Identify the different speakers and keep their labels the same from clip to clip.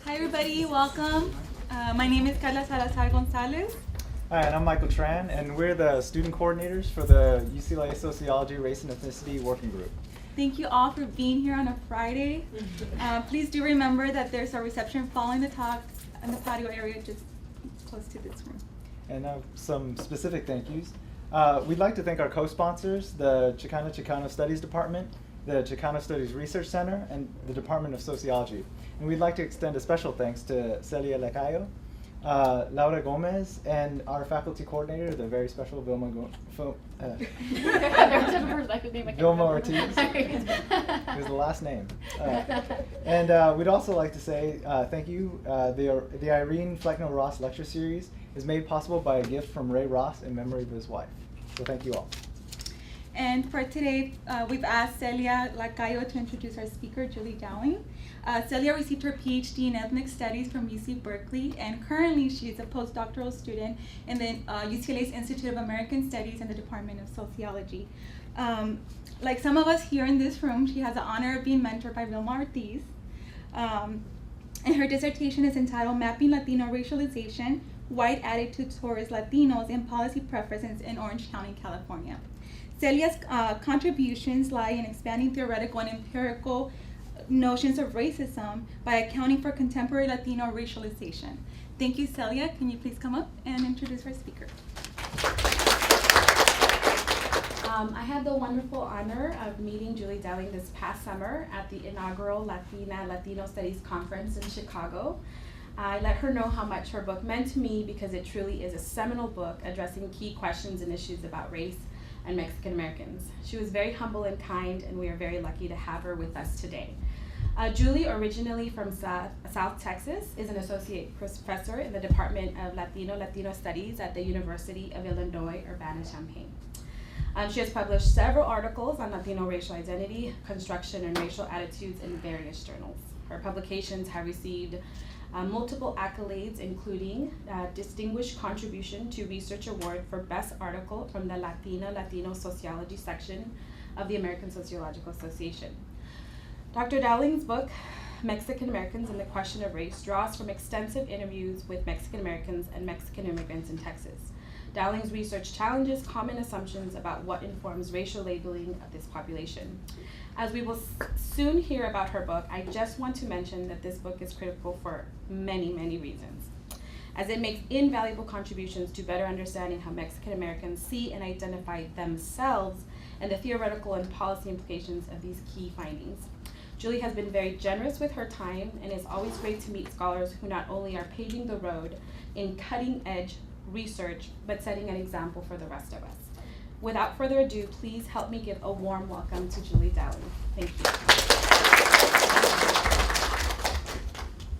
Speaker 1: Hi everybody, welcome. My name is Carla Salazar Gonzalez.
Speaker 2: Hi, and I'm Michael Tran, and we're the student coordinators for the UCLA Sociology, Race and Ethnicity Working Group.
Speaker 1: Thank you all for being here on a Friday. Please do remember that there's a reception following the talk in the patio area just close to this room.
Speaker 2: And some specific thank yous. We'd like to thank our co-sponsors, the Chicano Studies Department, the Chicano Studies Research Center, and the Department of Sociology. And we'd like to extend a special thanks to Celia Lacayo, Laura Gomez, and our faculty coordinator, the very special Vilma Ortiz. It was the last name. And we'd also like to say thank you. The Irene Fleckno-Ross lecture series is made possible by a gift from Ray Ross in memory of his wife. So thank you all.
Speaker 1: And for today, we've asked Celia Lacayo to introduce our speaker, Julie Dowling. Celia received her PhD in Ethnic Studies from UC Berkeley, and currently she is a postdoctoral student in the UCLA's Institute of American Studies and the Department of Sociology. Like some of us here in this room, she has the honor of being mentored by Vilma Ortiz. And her dissertation is entitled Mapping Latino Racialization, White Attitudes Towards Latinos and Policy Preferences in Orange County, California. Celia's contributions lie in expanding theoretical and empirical notions of racism by accounting for contemporary Latino racialization. Thank you, Celia. Can you please come up and introduce our speaker?
Speaker 3: I had the wonderful honor of meeting Julie Dowling this past summer at the inaugural Latino Studies conference in Chicago. I let her know how much her book meant to me because it truly is a seminal book addressing key questions and issues about race and Mexican Americans. She was very humble and kind, and we are very lucky to have her with us today. Julie, originally from South Texas, is an associate professor in the Department of Latino Studies at the University of Illinois, Urbana-Champaign. She has published several articles on Latino racial identity, construction, and racial attitudes in various journals. Her publications have received multiple accolades, including Distinguished Contribution to Research Award for Best Article from the Latino Sociology Section of the American Sociological Association. Dr. Dowling's book, Mexican Americans and the Question of Race, draws from extensive interviews with Mexican Americans and Mexican immigrants in Texas. Dowling's research challenges common assumptions about what informs racial labeling of this population. As we will soon hear about her book, I just want to mention that this book is critical for many, many reasons, as it makes invaluable contributions to better understanding how Mexican Americans see and identify themselves and the theoretical and policy implications of these key findings. Julie has been very generous with her time, and it's always great to meet scholars who not only are paving the road in cutting-edge research, but setting an example for the rest of us. Without further ado, please help me give a warm welcome to Julie Dowling. Thank you.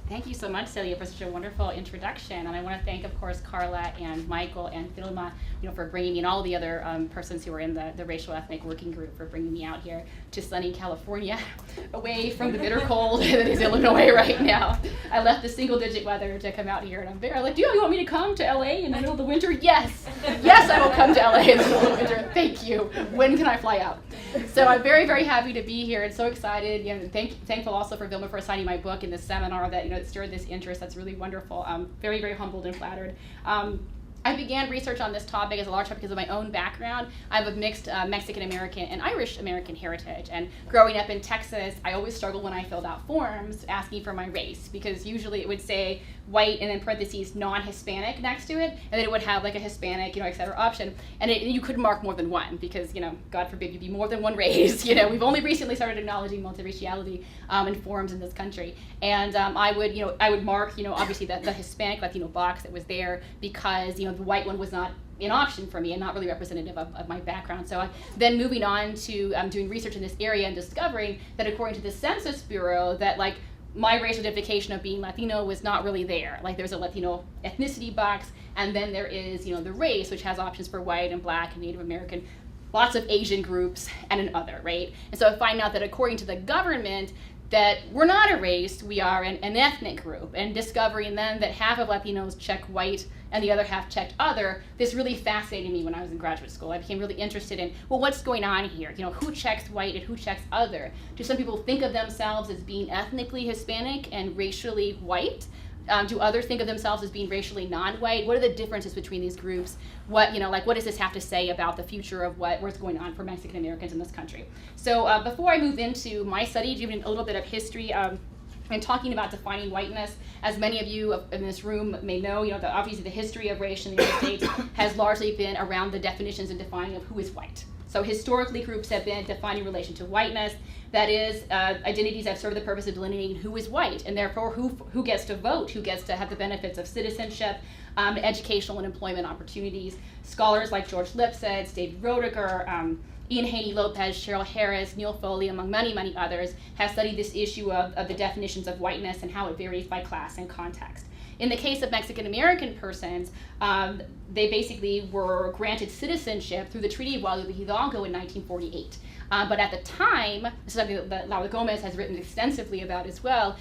Speaker 4: Thank you so much, Celia, for such a wonderful introduction. And I want to thank, of course, Carla and Michael and Vilma, for bringing me, and all the other persons who were in the racial ethnic working group, for bringing me out here to sunny California, away from the bitter cold that is Illinois right now. I left the single-digit weather to come out here, and I'm very like, do you want me to come to LA in the middle of the winter? Yes, yes, I will come to LA in the middle of the winter. Thank you. When can I fly out? So I'm very, very happy to be here and so excited. Thankful also for Vilma for signing my book in this seminar that it stirred this interest. That's really wonderful. I'm very, very humbled and flattered. I began research on this topic as a large part because of my own background. I have a mixed Mexican American and Irish American heritage, and growing up in Texas, I always struggled when I filled out forms asking for my race, because usually it would say white and then parentheses non-Hispanic next to it, and then it would have like a Hispanic, et cetera option, and you couldn't mark more than one because, God forbid you be more than one race. We've only recently started acknowledging multiraciality in forms in this country, and I would mark, obviously the Hispanic Latino box that was there because, the white one was not an option for me and not really representative of my background. So then moving on to doing research in this area and discovering that according to the Census Bureau that my racial identification of being Latino was not really there. There's a Latino ethnicity box, and then there is, the race, which has options for white and black and Native American, lots of Asian groups, and an other, right? And so I find out that according to the government, that we're not a race, we are an ethnic group, and discovering then that half of Latinos check white and the other half checked other, this really fascinated me when I was in graduate school. I became really interested in, well, what's going on here? You know, who checks white and who checks other? Do some people think of themselves as being ethnically Hispanic and racially white? Do others think of themselves as being racially non-white? What are the differences between these groups? What, you know, like, what does this have to say about the future of what's going on for Mexican Americans in this country? So before I move into my study, giving a little bit of history, and talking about defining whiteness, as many of you in this room may know, you know, obviously the history of race in the United States has largely been around the definitions and defining of who is white. So historically, groups have been defining relation to whiteness. That is, identities that serve the purpose of delineating who is white, and therefore who gets to vote, who gets to have the benefits of citizenship, educational and employment opportunities. Scholars like George Lipsetz, David Roediger, Ian Haney Lopez, Cheryl Harris, Neil Foley, among many, many others, have studied this issue of the definitions of whiteness and how it varies by class and context. In the case of Mexican American persons, they basically were granted citizenship through the Treaty of Hidalgo in 1948. But at the time, this is something that Laura Gomez has written extensively about as well,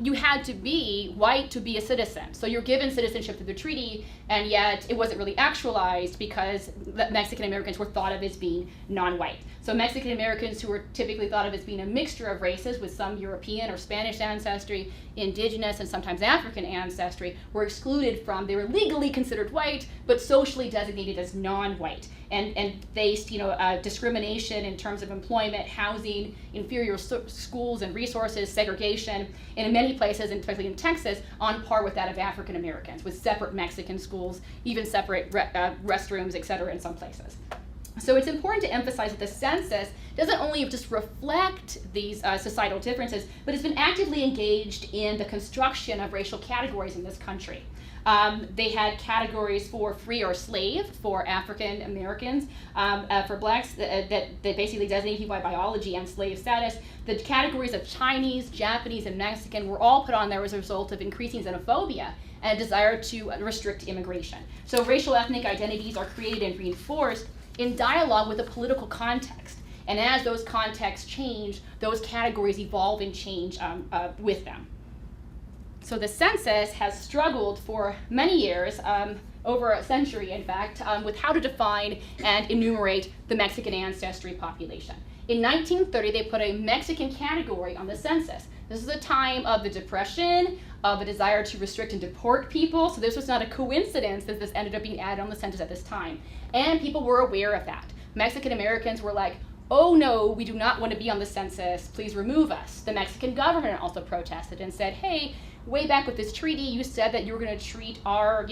Speaker 4: you had to be white to be a citizen. So you're given citizenship through the treaty, and yet it wasn't really actualized because Mexican Americans were thought of as being non-white. So Mexican Americans, who were typically thought of as being a mixture of races with some European or Spanish ancestry, indigenous, and sometimes African ancestry, were excluded from, they were legally considered white, but socially designated as non-white, and faced, you know, discrimination in terms of employment, housing, inferior schools and resources, segregation, and in many places, and especially in Texas, on par with that of African Americans, with separate Mexican schools, even separate restrooms, et cetera, in some places. So it's important to emphasize that the census doesn't only just reflect these societal differences, but it's been actively engaged in the construction of racial categories in this country. They had categories for free or slave for African Americans, for blacks that basically designated by biology and slave status. The categories of Chinese, Japanese, and Mexican were all put on there as a result of increasing xenophobia and a desire to restrict immigration. So racial ethnic identities are created and reinforced in dialogue with a political context. And as those contexts change, those categories evolve and change with them. So the census has struggled for many years, over a century in fact, with how to define and enumerate the Mexican ancestry population. In 1930, they put a Mexican category on the census. This is a time of the Depression, of a desire to restrict and deport people, so this was not a coincidence that this ended up being added on the census at this time. And people were aware of that. Mexican Americans were like, oh no, we do not want to be on the census, please remove us. The Mexican government also protested and said, hey, way back with this treaty, you said that you were going to treat our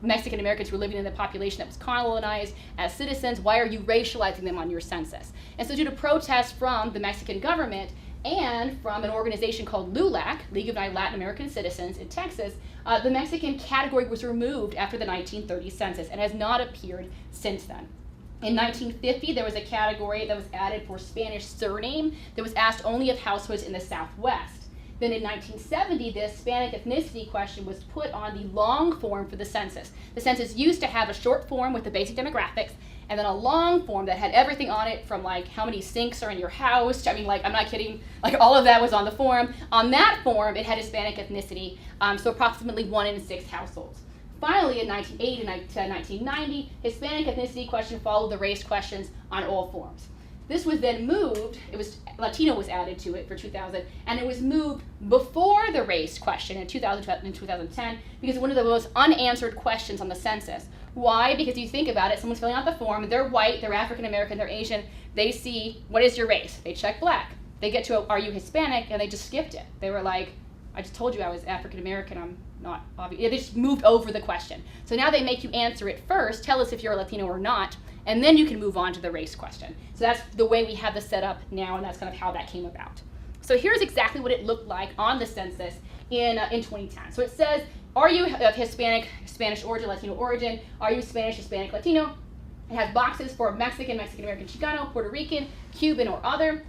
Speaker 4: Mexican Americans who were living in the population that was colonized as citizens. Why are you racializing them on your census? And so due to protests from the Mexican government and from an organization called LULAC, League of United Latin American Citizens in Texas, the Mexican category was removed after the 1930 census and has not appeared since then. In 1950, there was a category that was added for Spanish surname that was asked only of households in the Southwest. Then in 1970, the Hispanic ethnicity question was put on the long form for the census. The census used to have a short form with the basic demographics, and then a long form that had everything on it from like how many sinks are in your house. I mean, like, I'm not kidding, like all of that was on the form. On that form, it had Hispanic ethnicity, so approximately 1 in 6 households. Finally, in 1980 to 1990, Hispanic ethnicity question followed the race questions on all forms. This was then moved, Latino was added to it for 2000, and it was moved before the race question in 2012 and 2010 because one of the most unanswered questions on the census. Why? Because you think about it, someone's filling out the form, they're white, they're African American, they're Asian, they see, what is your race? They check black. They get to, are you Hispanic? And they just skipped it. They were like, I just told you I was African American, I'm not obvious. They just moved over the question. So now they make you answer it first, tell us if you're a Latino or not, and then you can move on to the race question. So that's the way we have this set up now, and that's kind of how that came about. So here's exactly what it looked like on the census in 2010. So it says, are you of Hispanic, Spanish origin, Latino origin? Are you Spanish, Hispanic, Latino? It has boxes for Mexican, Mexican American, Chicano, Puerto Rican, Cuban, or other.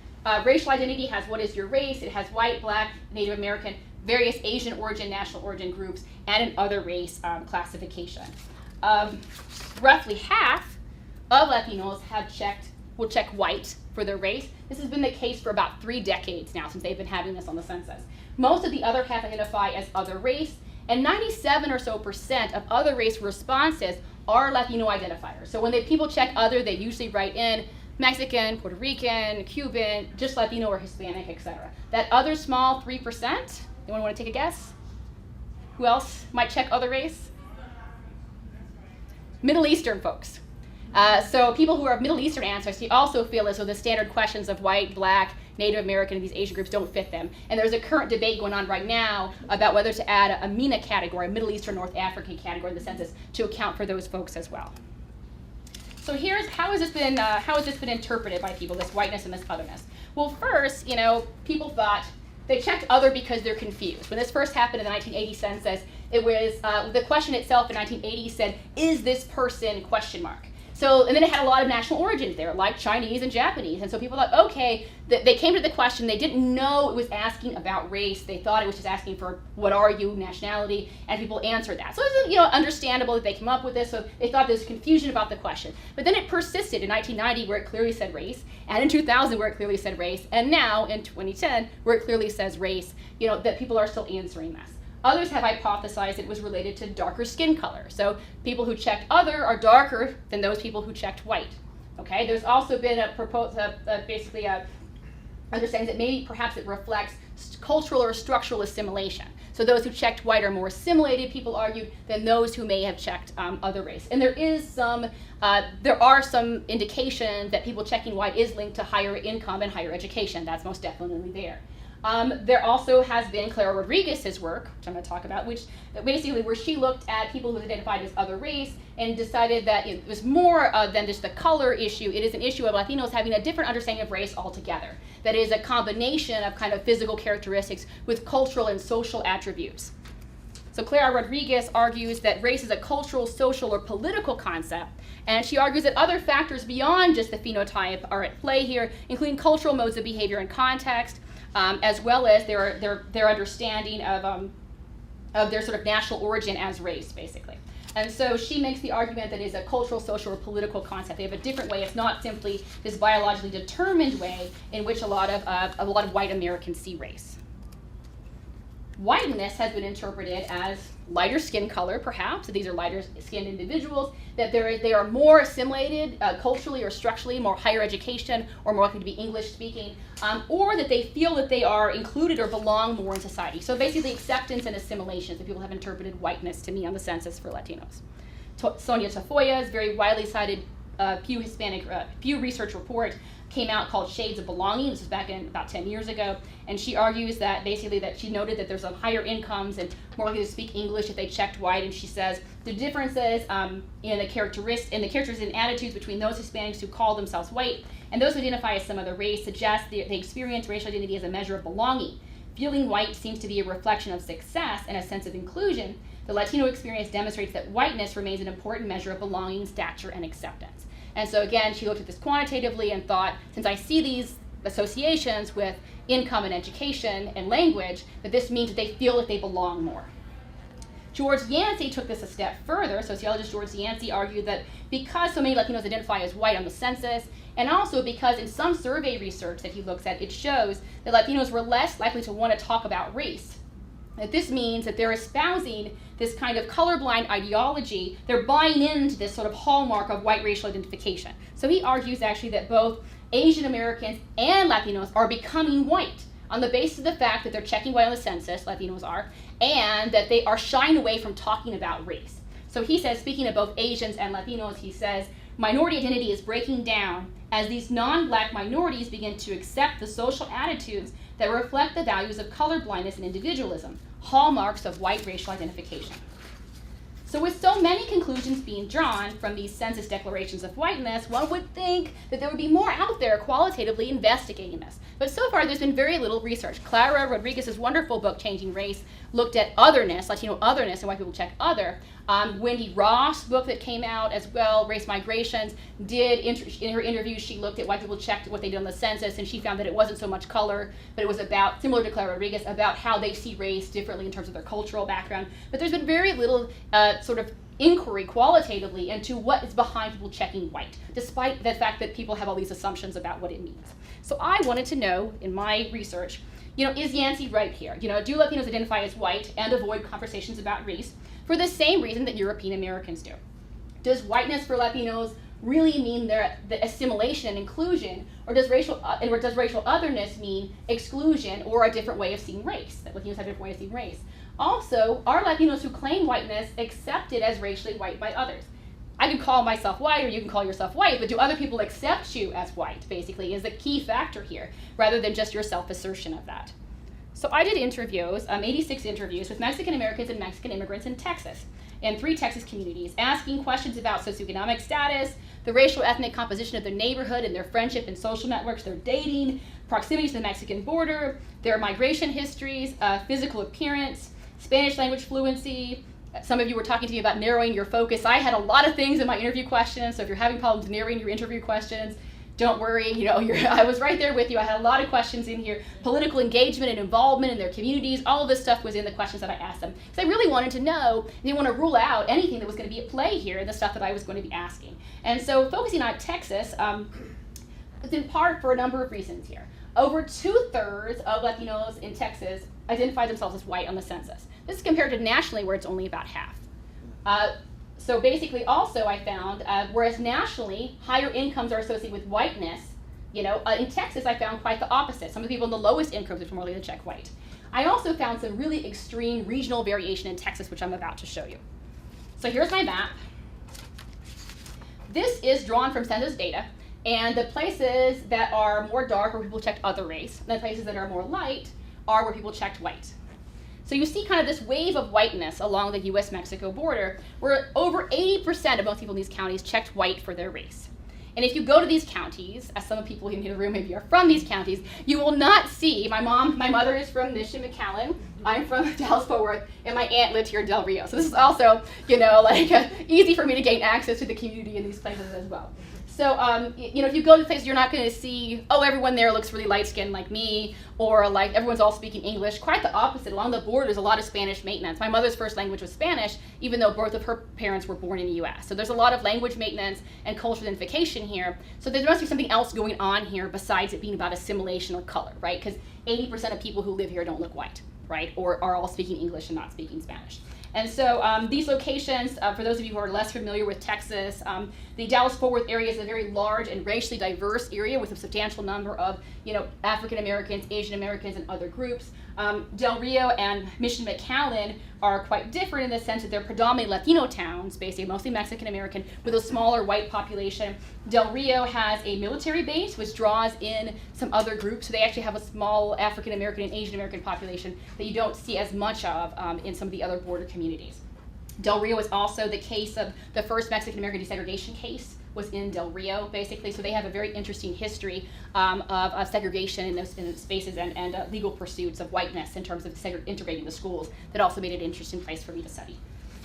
Speaker 4: Racial identity has what is your race. It has white, black, Native American, various Asian origin, national origin groups, and an other race classification. Roughly half of Latinos have checked will check white for their race. This has been the case for about 3 decades now since they've been having this on the census. Most of the other half identify as other race, and 97% or so of other race responses are Latino identifiers. So when people check other, they usually write in Mexican, Puerto Rican, Cuban, just Latino or Hispanic, etc. That other small 3%, anyone want to take a guess? Who else might check other race? Middle Eastern folks. So people who are Middle Eastern ancestry also feel as though the standard questions of white, black, Native American, and these Asian groups don't fit them. And there's a current debate going on right now about whether to add a MENA category, a Middle Eastern North African category in the census to account for those folks as well. So here's how has this been interpreted by people, this whiteness and this otherness? Well, first, people thought they checked other because they're confused. When this first happened in the 1980 census, it was the question itself in 1980 said, "Is this person?" ? So, and then it had a lot of national origins there, like Chinese and Japanese. And so people thought, okay, they came to the question, they didn't know it was asking about race. They thought it was just asking for what are you, nationality, and people answered that. So it was understandable that they came up with this, so they thought there was confusion about the question. But then it persisted in 1990 where it clearly said race, and in 2000 where it clearly said race, and now in 2010 where it clearly says race, that people are still answering this. Others have hypothesized it was related to darker skin color. So people who checked other are darker than those people who checked white. Okay, there's also been basically a understanding that maybe perhaps it reflects cultural or structural assimilation. So those who checked white are more assimilated, people argued, than those who may have checked other race. And there are some indications that people checking white is linked to higher income and higher education. That's most definitely there. There also has been Clara Rodriguez's work, which I'm going to talk about, which basically where she looked at people who identified as other race and decided that it was more than just the color issue. It is an issue of Latinos having a different understanding of race altogether. That is a combination of kind of physical characteristics with cultural and social attributes. So Clara Rodriguez argues that race is a cultural, social, or political concept, and she argues that other factors beyond just the phenotype are at play here, including cultural modes of behavior and context, as well as their understanding of their sort of national origin as race, basically. And so she makes the argument that it is a cultural, social, or political concept. They have a different way. It's not simply this biologically determined way in which a lot of white Americans see race. Whiteness has been interpreted as lighter skin color, perhaps. So these are lighter skinned individuals, that they are more assimilated culturally or structurally, more higher education, or more likely to be English speaking, or that they feel that they are included or belong more in society. So basically acceptance and assimilation, so people have interpreted whiteness to me on the census for Latinos. Sonia Tafoya's very widely cited Pew Research report came out called Shades of Belonging. This was back in about 10 years ago. And she argues that basically that she noted that there's higher incomes and more likely to speak English if they checked white. And she says the differences in the characteristics and attitudes between those Hispanics who call themselves white and those who identify as some other race suggest they experience racial identity as a measure of belonging. Feeling white seems to be a reflection of success and a sense of inclusion. The Latino experience demonstrates that whiteness remains an important measure of belonging, stature, and acceptance. And so again, she looked at this quantitatively and thought, since I see these associations with income and education and language, that this means that they feel that they belong more. George Yancey took this a step further. Sociologist George Yancey argued that because so many Latinos identify as white on the census, and also because in some survey research that he looks at, it shows that Latinos were less likely to want to talk about race. That this means that they're espousing this kind of colorblind ideology. They're buying into this sort of hallmark of white racial identification. So he argues actually that both Asian Americans and Latinos are becoming white on the basis of the fact that they're checking white on the census, Latinos are, and that they are shying away from talking about race. So he says, speaking of both Asians and Latinos, he says, minority identity is breaking down as these non-black minorities begin to accept the social attitudes that reflect the values of colorblindness and individualism, hallmarks of white racial identification. So with so many conclusions being drawn from these census declarations of whiteness, one would think that there would be more out there qualitatively investigating this. But so far, there's been very little research. Clara Rodriguez's wonderful book, Changing Race, looked at otherness, Latino otherness, and why people check other. Wendy Ross' book that came out as well, Race Migrations, in her interview, she looked at why people checked what they did on the census, and she found that it wasn't so much color, but it was about, similar to Clara Rodriguez, about how they see race differently in terms of their cultural background. But there's been very little inquiry qualitatively into what is behind people checking white, despite the fact that people have all these assumptions about what it means. So I wanted to know, in my research, is Yancey right here? Do Latinos identify as white and avoid conversations about race for the same reason that European Americans do? Does whiteness for Latinos really mean the assimilation and inclusion, or does racial otherness mean exclusion or a different way of seeing race? That Latinos have a different way of seeing race. Also, are Latinos who claim whiteness accepted as racially white by others? I can call myself white, or you can call yourself white, but do other people accept you as white, basically, is the key factor here, rather than just your self-assertion of that. So I did interviews, 86 interviews, with Mexican Americans and Mexican immigrants in Texas, in 3 Texas communities, asking questions about socioeconomic status, the racial ethnic composition of their neighborhood and their friendship and social networks, their dating, proximity to the Mexican border, their migration histories, physical appearance, Spanish language fluency. Some of you were talking to me about narrowing your focus. I had a lot of things in my interview questions, so if you're having problems narrowing your interview questions, don't worry, I was right there with you. I had a lot of questions in here. Political engagement and involvement in their communities, all of this stuff was in the questions that I asked them. Because I really wanted to know, and didn't want to rule out anything that was going to be at play here in the stuff that I was going to be asking. And so focusing on Texas, it's in part for a number of reasons here. Over 2/3 of Latinos in Texas identify themselves as white on the census. This is compared to nationally, where it's only about half. So basically also I found, whereas nationally, higher incomes are associated with whiteness, in Texas I found quite the opposite. Some of the people in the lowest incomes are more likely to check white. I also found some really extreme regional variation in Texas, which I'm about to show you. So here's my map. This is drawn from census data, and the places that are more dark are where people checked other race, and the places that are more light are where people checked white. So you see kind of this wave of whiteness along the US-Mexico border, where over 80% of most people in these counties checked white for their race. And if you go to these counties, as some of the people in the room maybe are from these counties, you will not see, my mother is from Mission McAllen, I'm from Dallas-Fort Worth, and my aunt lived here in Del Rio. So this is also, easy for me to gain access to the community in these places as well. So, if you go to places, you're not going to see, everyone there looks really light-skinned like me, or like everyone's all speaking English. Quite the opposite. Along the border, there's a lot of Spanish maintenance. My mother's first language was Spanish, even though both of her parents were born in the US. So there's a lot of language maintenance and cultural identification here. So there must be something else going on here besides it being about assimilation or color, right? Because 80% of people who live here don't look white, right? Or are all speaking English and not speaking Spanish. And so these locations, for those of you who are less familiar with Texas, the Dallas-Fort Worth area is a very large and racially diverse area with a substantial number of, African Americans, Asian Americans, and other groups. Del Rio and Mission McAllen are quite different in the sense that they're predominantly Latino towns, basically mostly Mexican American, with a smaller white population. Del Rio has a military base, which draws in some other groups. So they actually have a small African American and Asian American population that you don't see as much of in some of the other border communities. Del Rio is also the case of the first Mexican American desegregation case was in Del Rio, basically. So they have a very interesting history of segregation in those spaces and legal pursuits of whiteness in terms of integrating the schools that also made it an interesting place for me to study.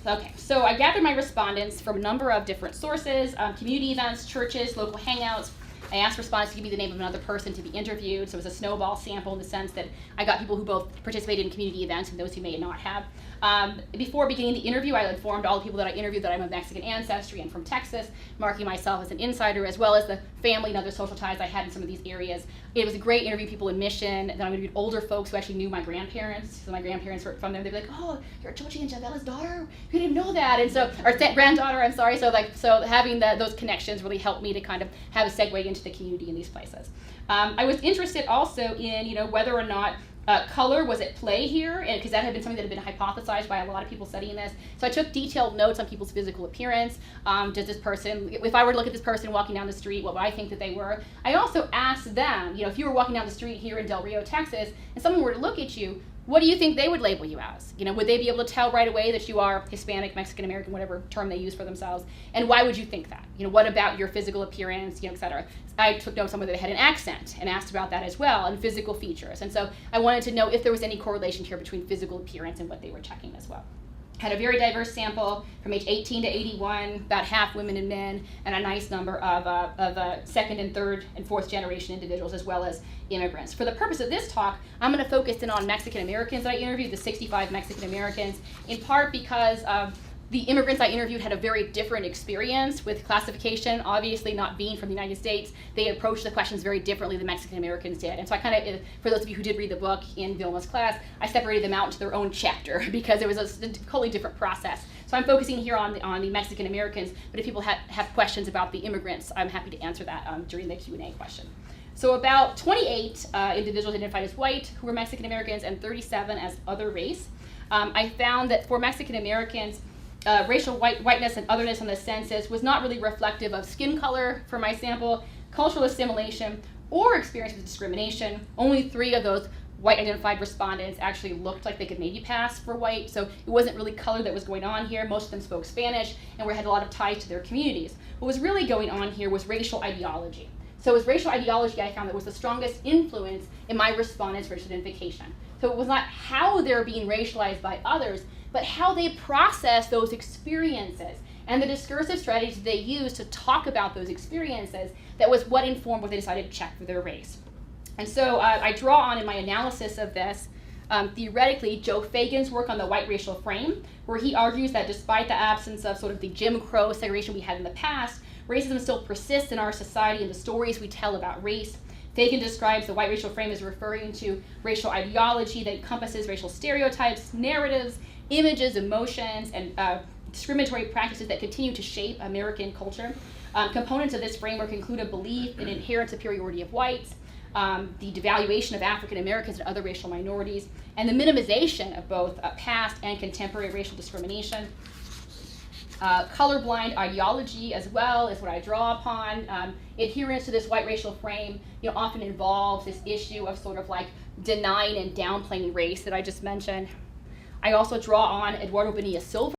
Speaker 4: Okay, so I gathered my respondents from a number of different sources, community events, churches, local hangouts. I asked respondents to give me the name of another person to be interviewed, so it was a snowball sample in the sense that I got people who both participated in community events and those who may not have. Before beginning the interview, I informed all the people that I interviewed that I'm of Mexican ancestry and from Texas, marking myself as an insider, as well as the family and other social ties I had in some of these areas. It was a great interview, people in Mission. Then I interviewed older folks who actually knew my grandparents. So my grandparents were from there. They'd be like, "Oh, you're Georgie and Javella's daughter? You didn't know that." And so, or granddaughter, I'm sorry. So having those connections really helped me to kind of have a segue into the community in these places. I was interested also in, whether or not color was at play here, because that had been something that had been hypothesized by a lot of people studying this. So I took detailed notes on people's physical appearance. Does this person, if I were to look at this person walking down the street, what would I think that they were? I also asked them, if you were walking down the street here in Del Rio, Texas, and someone were to look at you, what do you think they would label you as? Would they be able to tell right away that you are Hispanic, Mexican American, whatever term they use for themselves? And why would you think that? What about your physical appearance, et cetera? I took notes on whether they had an accent and asked about that as well, and physical features. And so I wanted to know if there was any correlation here between physical appearance and what they were checking as well. Had a very diverse sample from age 18 to 81, about half women and men, and a nice number of second and third and fourth generation individuals, as well as immigrants. For the purpose of this talk, I'm going to focus in on Mexican Americans that I interviewed, the 65 Mexican Americans, in part because The immigrants I interviewed had a very different experience with classification. Obviously, not being from the United States, they approached the questions very differently than Mexican Americans did. And so I kind of, for those of you who did read the book in Vilma's class, I separated them out into their own chapter because it was a totally different process. So I'm focusing here on the Mexican Americans, but if people have questions about the immigrants, I'm happy to answer that during the Q&A question. So about 28 individuals identified as white who were Mexican Americans and 37 as other race. I found that for Mexican Americans, racial whiteness and otherness on the census was not really reflective of skin color for my sample, cultural assimilation, or experience with discrimination. Only 3 of those white identified respondents actually looked like they could maybe pass for white, so it wasn't really color that was going on here. Most of them spoke Spanish and had a lot of ties to their communities. What was really going on here was racial ideology. So it was racial ideology I found that was the strongest influence in my respondents' racial identification. So it was not how they're being racialized by others, but how they process those experiences and the discursive strategies they use to talk about those experiences. That was what informed what they decided to check for their race. And so I draw on in my analysis of this, theoretically, Joe Fagan's work on the white racial frame, where he argues that despite the absence of sort of the Jim Crow segregation we had in the past, racism still persists in our society and the stories we tell about race. Fagan describes the white racial frame as referring to racial ideology that encompasses racial stereotypes, narratives, images, emotions, and discriminatory practices that continue to shape American culture. Components of this framework include a belief in inherent superiority of whites, the devaluation of African Americans and other racial minorities, and the minimization of both past and contemporary racial discrimination. Colorblind ideology as well is what I draw upon. Adherence to this white racial frame, often involves this issue of sort of like denying and downplaying race that I just mentioned. I also draw on Eduardo Bonilla Silva,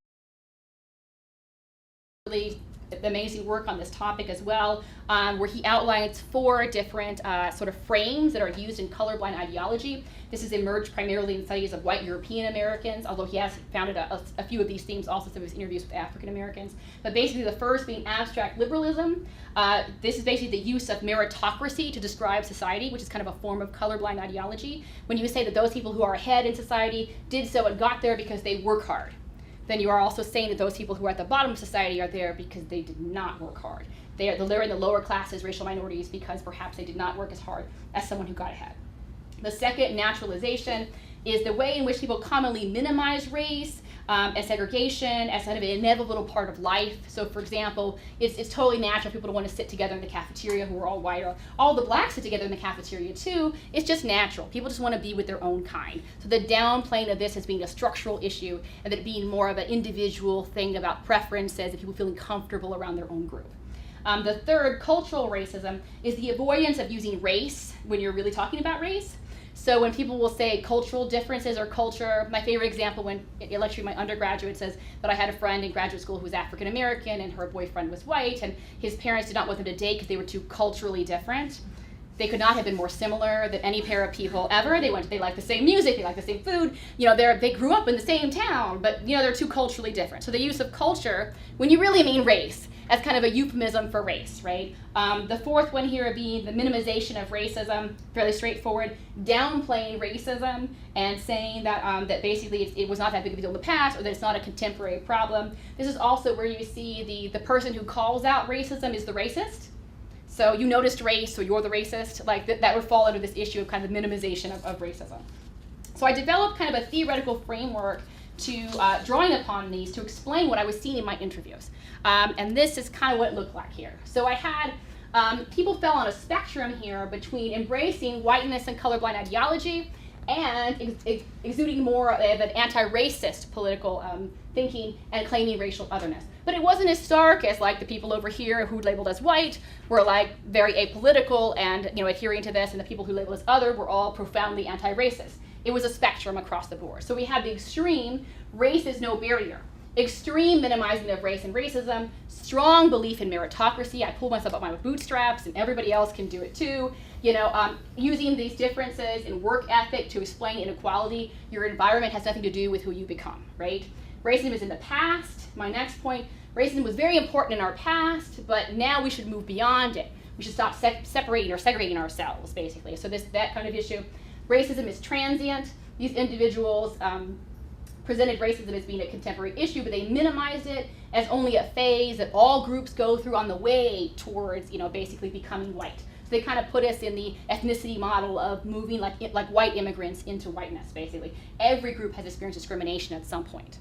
Speaker 4: really amazing work on this topic as well, where he outlines 4 different sort of frames that are used in colorblind ideology. This has emerged primarily in studies of white European Americans, although he has founded a few of these themes also through his interviews with African Americans. But basically the first being abstract liberalism. This is basically the use of meritocracy to describe society, which is kind of a form of colorblind ideology. When you say that those people who are ahead in society did so and got there because they work hard, then you are also saying that those people who are at the bottom of society are there because they did not work hard. They're in the lower classes, racial minorities, because perhaps they did not work as hard as someone who got ahead. The second, naturalization, is the way in which people commonly minimize race and segregation as kind of an inevitable part of life. So for example, it's totally natural for people to want to sit together in the cafeteria who are all white, or all the blacks sit together in the cafeteria too. It's just natural. People just want to be with their own kind. So the downplaying of this as being a structural issue and that it being more of an individual thing about preferences and people feeling comfortable around their own group. The third, cultural racism, is the avoidance of using race when you're really talking about race. So when people will say cultural differences or culture, my favorite example when lecturing my undergraduate says that I had a friend in graduate school who was African American and her boyfriend was white, and his parents did not want them to date because they were too culturally different. They could not have been more similar than any pair of people ever. They like the same music, they like the same food. They grew up in the same town, but they're too culturally different. So the use of culture, when you really mean race, as kind of a euphemism for race, right? The fourth one here being the minimization of racism, fairly straightforward, downplaying racism and saying that that basically it was not that big of a deal in the past, or that it's not a contemporary problem. This is also where you see the person who calls out racism is the racist. So you noticed race, so you're the racist. Like that would fall under this issue of kind of minimization of racism. So I developed kind of a theoretical framework to drawing upon these to explain what I was seeing in my interviews. And this is kind of what it looked like here. So I had people fell on a spectrum here between embracing whiteness and colorblind ideology and exuding more of an anti-racist political thinking and claiming racial otherness. But it wasn't as stark as like the people over here who labeled as white were like very apolitical and adhering to this, and the people who labeled as other were all profoundly anti-racist. It was a spectrum across the board. So we have the extreme, race is no barrier. Extreme minimizing of race and racism, strong belief in meritocracy. I pull myself up by my bootstraps and everybody else can do it too. Using these differences in work ethic to explain inequality. Your environment has nothing to do with who you become, right? Racism is in the past. My next point, racism was very important in our past, but now we should move beyond it. We should stop separating or segregating ourselves, basically. So that kind of issue. Racism is transient. These individuals presented racism as being a contemporary issue, but they minimized it as only a phase that all groups go through on the way towards, basically becoming white. So they kind of put us in the ethnicity model of moving like white immigrants into whiteness, basically. Every group has experienced discrimination at some point.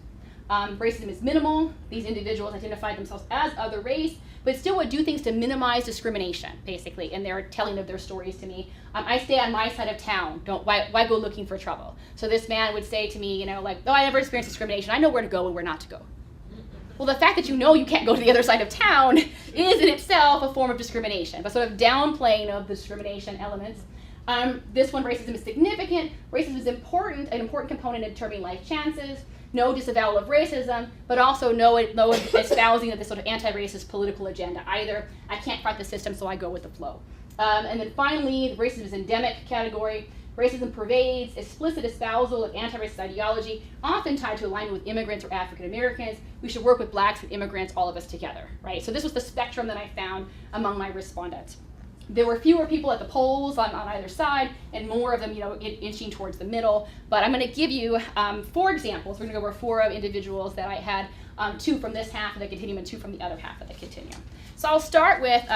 Speaker 4: Racism is minimal. These individuals identify themselves as other race, but still would do things to minimize discrimination, basically, in their telling of their stories to me. I stay on my side of town. Why go looking for trouble? So this man would say to me, oh, I never experienced discrimination. I know where to go and where not to go. Well, the fact that you can't go to the other side of town is in itself a form of discrimination, but sort of downplaying of the discrimination elements. This one, racism is significant. Racism is an important component in determining life chances. No disavowal of racism, but also no espousing of this sort of anti-racist political agenda either. I can't fight the system, so I go with the flow. And then finally, racism is endemic category. Racism pervades explicit espousal of anti-racist ideology, often tied to alignment with immigrants or African Americans. We should work with blacks and immigrants, all of us together, right? So this was the spectrum that I found among my respondents. There were fewer people at the polls on either side, and more of them, inching towards the middle. But I'm going to give you 4 examples. We're going to go over 4 individuals that I had, 2 from this half of the continuum and 2 from the other half of the continuum. So I'll start with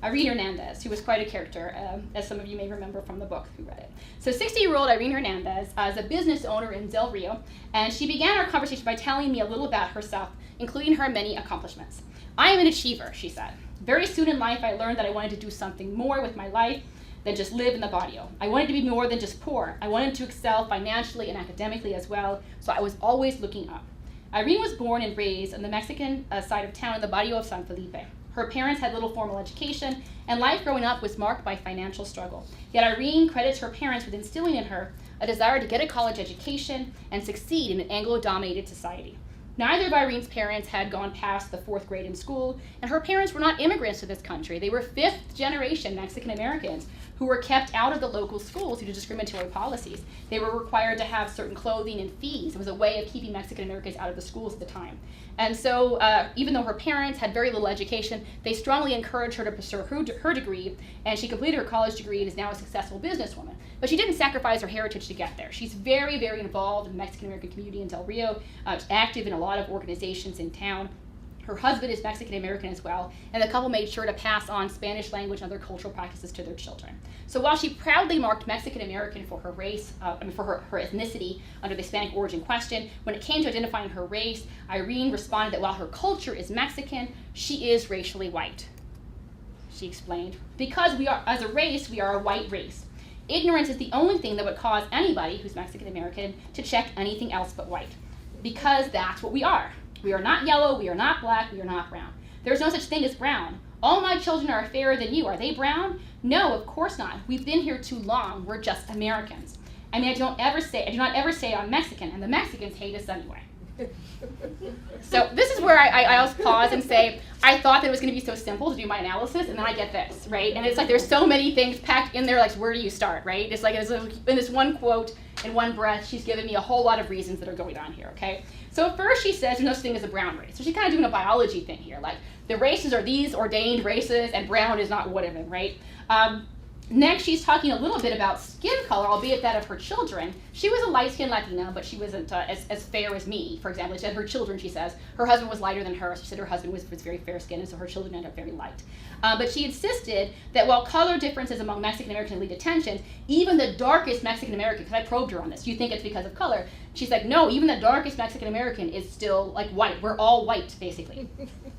Speaker 4: Irene Hernandez, who was quite a character, as some of you may remember from the book who read it. So 60-year-old Irene Hernandez is a business owner in Del Rio, and she began our conversation by telling me a little about herself, including her many accomplishments. I am an achiever, she said. Very soon in life, I learned that I wanted to do something more with my life than just live in the barrio. I wanted to be more than just poor. I wanted to excel financially and academically as well, so I was always looking up. Irene was born and raised on the Mexican side of town in the barrio of San Felipe. Her parents had little formal education, and life growing up was marked by financial struggle. Yet Irene credits her parents with instilling in her a desire to get a college education and succeed in an Anglo-dominated society. Neither of Irene's parents had gone past the 4th grade in school, and her parents were not immigrants to this country. They were 5th-generation Mexican Americans who were kept out of the local schools due to discriminatory policies. They were required to have certain clothing and fees. It was a way of keeping Mexican Americans out of the schools at the time. And so even though her parents had very little education, they strongly encouraged her to pursue her degree, and she completed her college degree and is now a successful businesswoman. But she didn't sacrifice her heritage to get there. She's very, very involved in the Mexican American community in Del Rio, active in a lot of organizations in town. Her husband is Mexican American as well, and the couple made sure to pass on Spanish language and other cultural practices to their children. So while she proudly marked Mexican American for her race, for her ethnicity under the Hispanic origin question, when it came to identifying her race, Irene responded that while her culture is Mexican, she is racially white. She explained, because we are, as a race, we are a white race. Ignorance is the only thing that would cause anybody who's Mexican American to check anything else but white, because that's what we are. We are not yellow, we are not black, we are not brown. There's no such thing as brown. All my children are fairer than you. Are they brown? No, of course not. We've been here too long. We're just Americans. I mean, I do not ever say I'm Mexican, and the Mexicans hate us anyway. So this is where I also pause and say, I thought that it was going to be so simple to do my analysis, and then I get this, right? And it's like there's so many things packed in there, like where do you start, right? It's like in this one quote, in one breath, she's given me a whole lot of reasons that are going on here, okay? So at first she says there's no such thing as a brown race. So she's kind of doing a biology thing here, like the races are these ordained races, and brown is not one of them, right? Next, she's talking a little bit about skin color, albeit that of her children. She was a light-skinned Latina, but she wasn't as fair as me, for example. She had her children, she says. Her husband was lighter than her, so she said her husband was very fair-skinned, and so her children ended up very light. But she insisted that while color differences among Mexican Americans lead to tensions, even the darkest Mexican American, because I probed her on this, you think it's because of color? She's like, no, even the darkest Mexican American is still like white. We're all white, basically.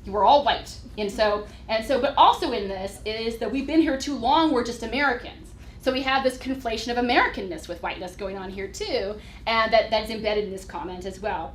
Speaker 4: We're all white. And so, but also in this is that we've been here too long, we're just Americans. So we have this conflation of Americanness with whiteness going on here too, and that's embedded in this comment as well.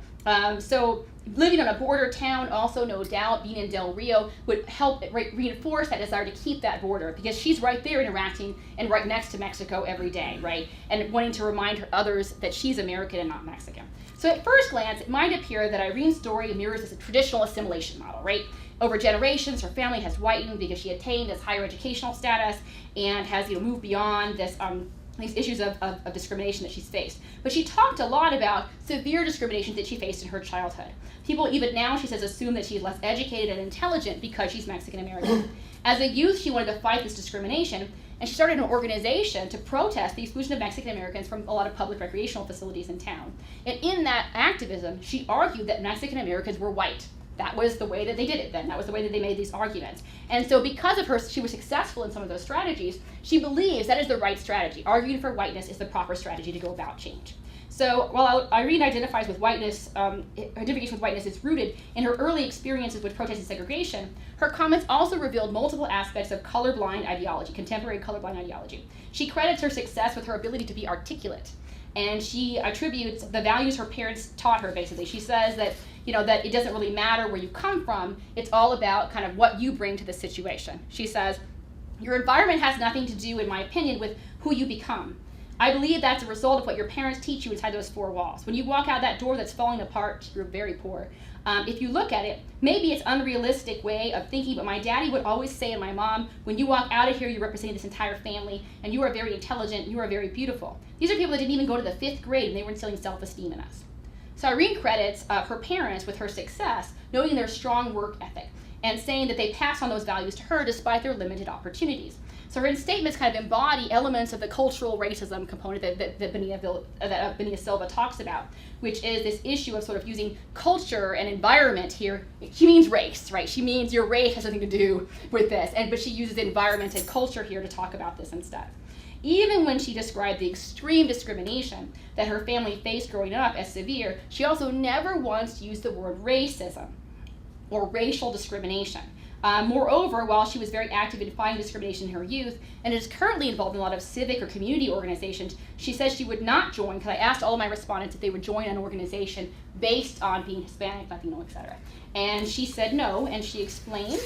Speaker 4: So living on a border town, also no doubt being in Del Rio would help reinforce that desire to keep that border, because she's right there interacting and right next to Mexico every day, right? And wanting to remind her others that she's American and not Mexican. So at first glance, it might appear that Irene's story mirrors this traditional assimilation model, right? Over generations, her family has whitened because she attained this higher educational status and has moved beyond this these issues of discrimination that she's faced. But she talked a lot about severe discrimination that she faced in her childhood. People even now, she says, assume that she's less educated and intelligent because she's Mexican American. As a youth, she wanted to fight this discrimination, And she started an organization to protest the exclusion of Mexican Americans from a lot of public recreational facilities in town. And in that activism, she argued that Mexican Americans were white. That was the way that they did it then. That was the way that they made these arguments. And so because of her, she was successful in some of those strategies. She believes that is the right strategy. Arguing for whiteness is the proper strategy to go about change. So while Irene identifies with whiteness, her identification with whiteness is rooted in her early experiences with protest and segregation, her comments also revealed multiple aspects of colorblind ideology, contemporary colorblind ideology. She credits her success with her ability to be articulate, and she attributes the values her parents taught her, basically. She says that, that it doesn't really matter where you come from, it's all about kind of what you bring to the situation. She says, your environment has nothing to do, in my opinion, with who you become. I believe that's a result of what your parents teach you inside those four walls. When you walk out that door that's falling apart, you're very poor. If you look at it, maybe it's an unrealistic way of thinking, but my daddy would always say, and my mom, when you walk out of here, you're representing this entire family, and you are very intelligent, you are very beautiful. These are people that didn't even go to the 5th grade, and they were instilling self-esteem in us. So Irene credits her parents with her success, noting their strong work ethic, and saying that they pass on those values to her despite their limited opportunities. So her statements kind of embody elements of the cultural racism component that Bonilla Silva talks about, which is this issue of sort of using culture and environment here. She means race, right? She means your race has something to do with this, but she uses environment and culture here to talk about this instead. Even when she described the extreme discrimination that her family faced growing up as severe, she also never once used the word racism or racial discrimination. Moreover, while she was very active in fighting discrimination in her youth and is currently involved in a lot of civic or community organizations, she says she would not join, because I asked all of my respondents if they would join an organization based on being Hispanic, Latino, etc. And she said no, and she explained,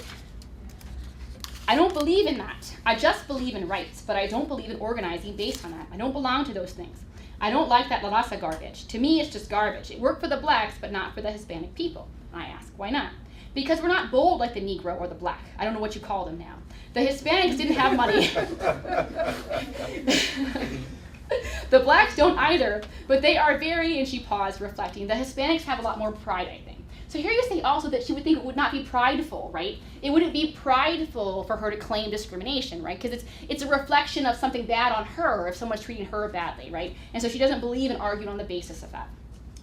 Speaker 4: I don't believe in that. I just believe in rights, but I don't believe in organizing based on that. I don't belong to those things. I don't like that La Raza garbage. To me, it's just garbage. It worked for the blacks, but not for the Hispanic people. I ask, why not? Because we're not bold like the Negro or the black. I don't know what you call them now. The Hispanics didn't have money. The blacks don't either, but they are very, and she paused, reflecting, the Hispanics have a lot more pride, I think. So here you say also that she would think it would not be prideful, right? It wouldn't be prideful for her to claim discrimination, right? Because it's a reflection of something bad on her if someone's treating her badly, right? And so she doesn't believe in arguing on the basis of that.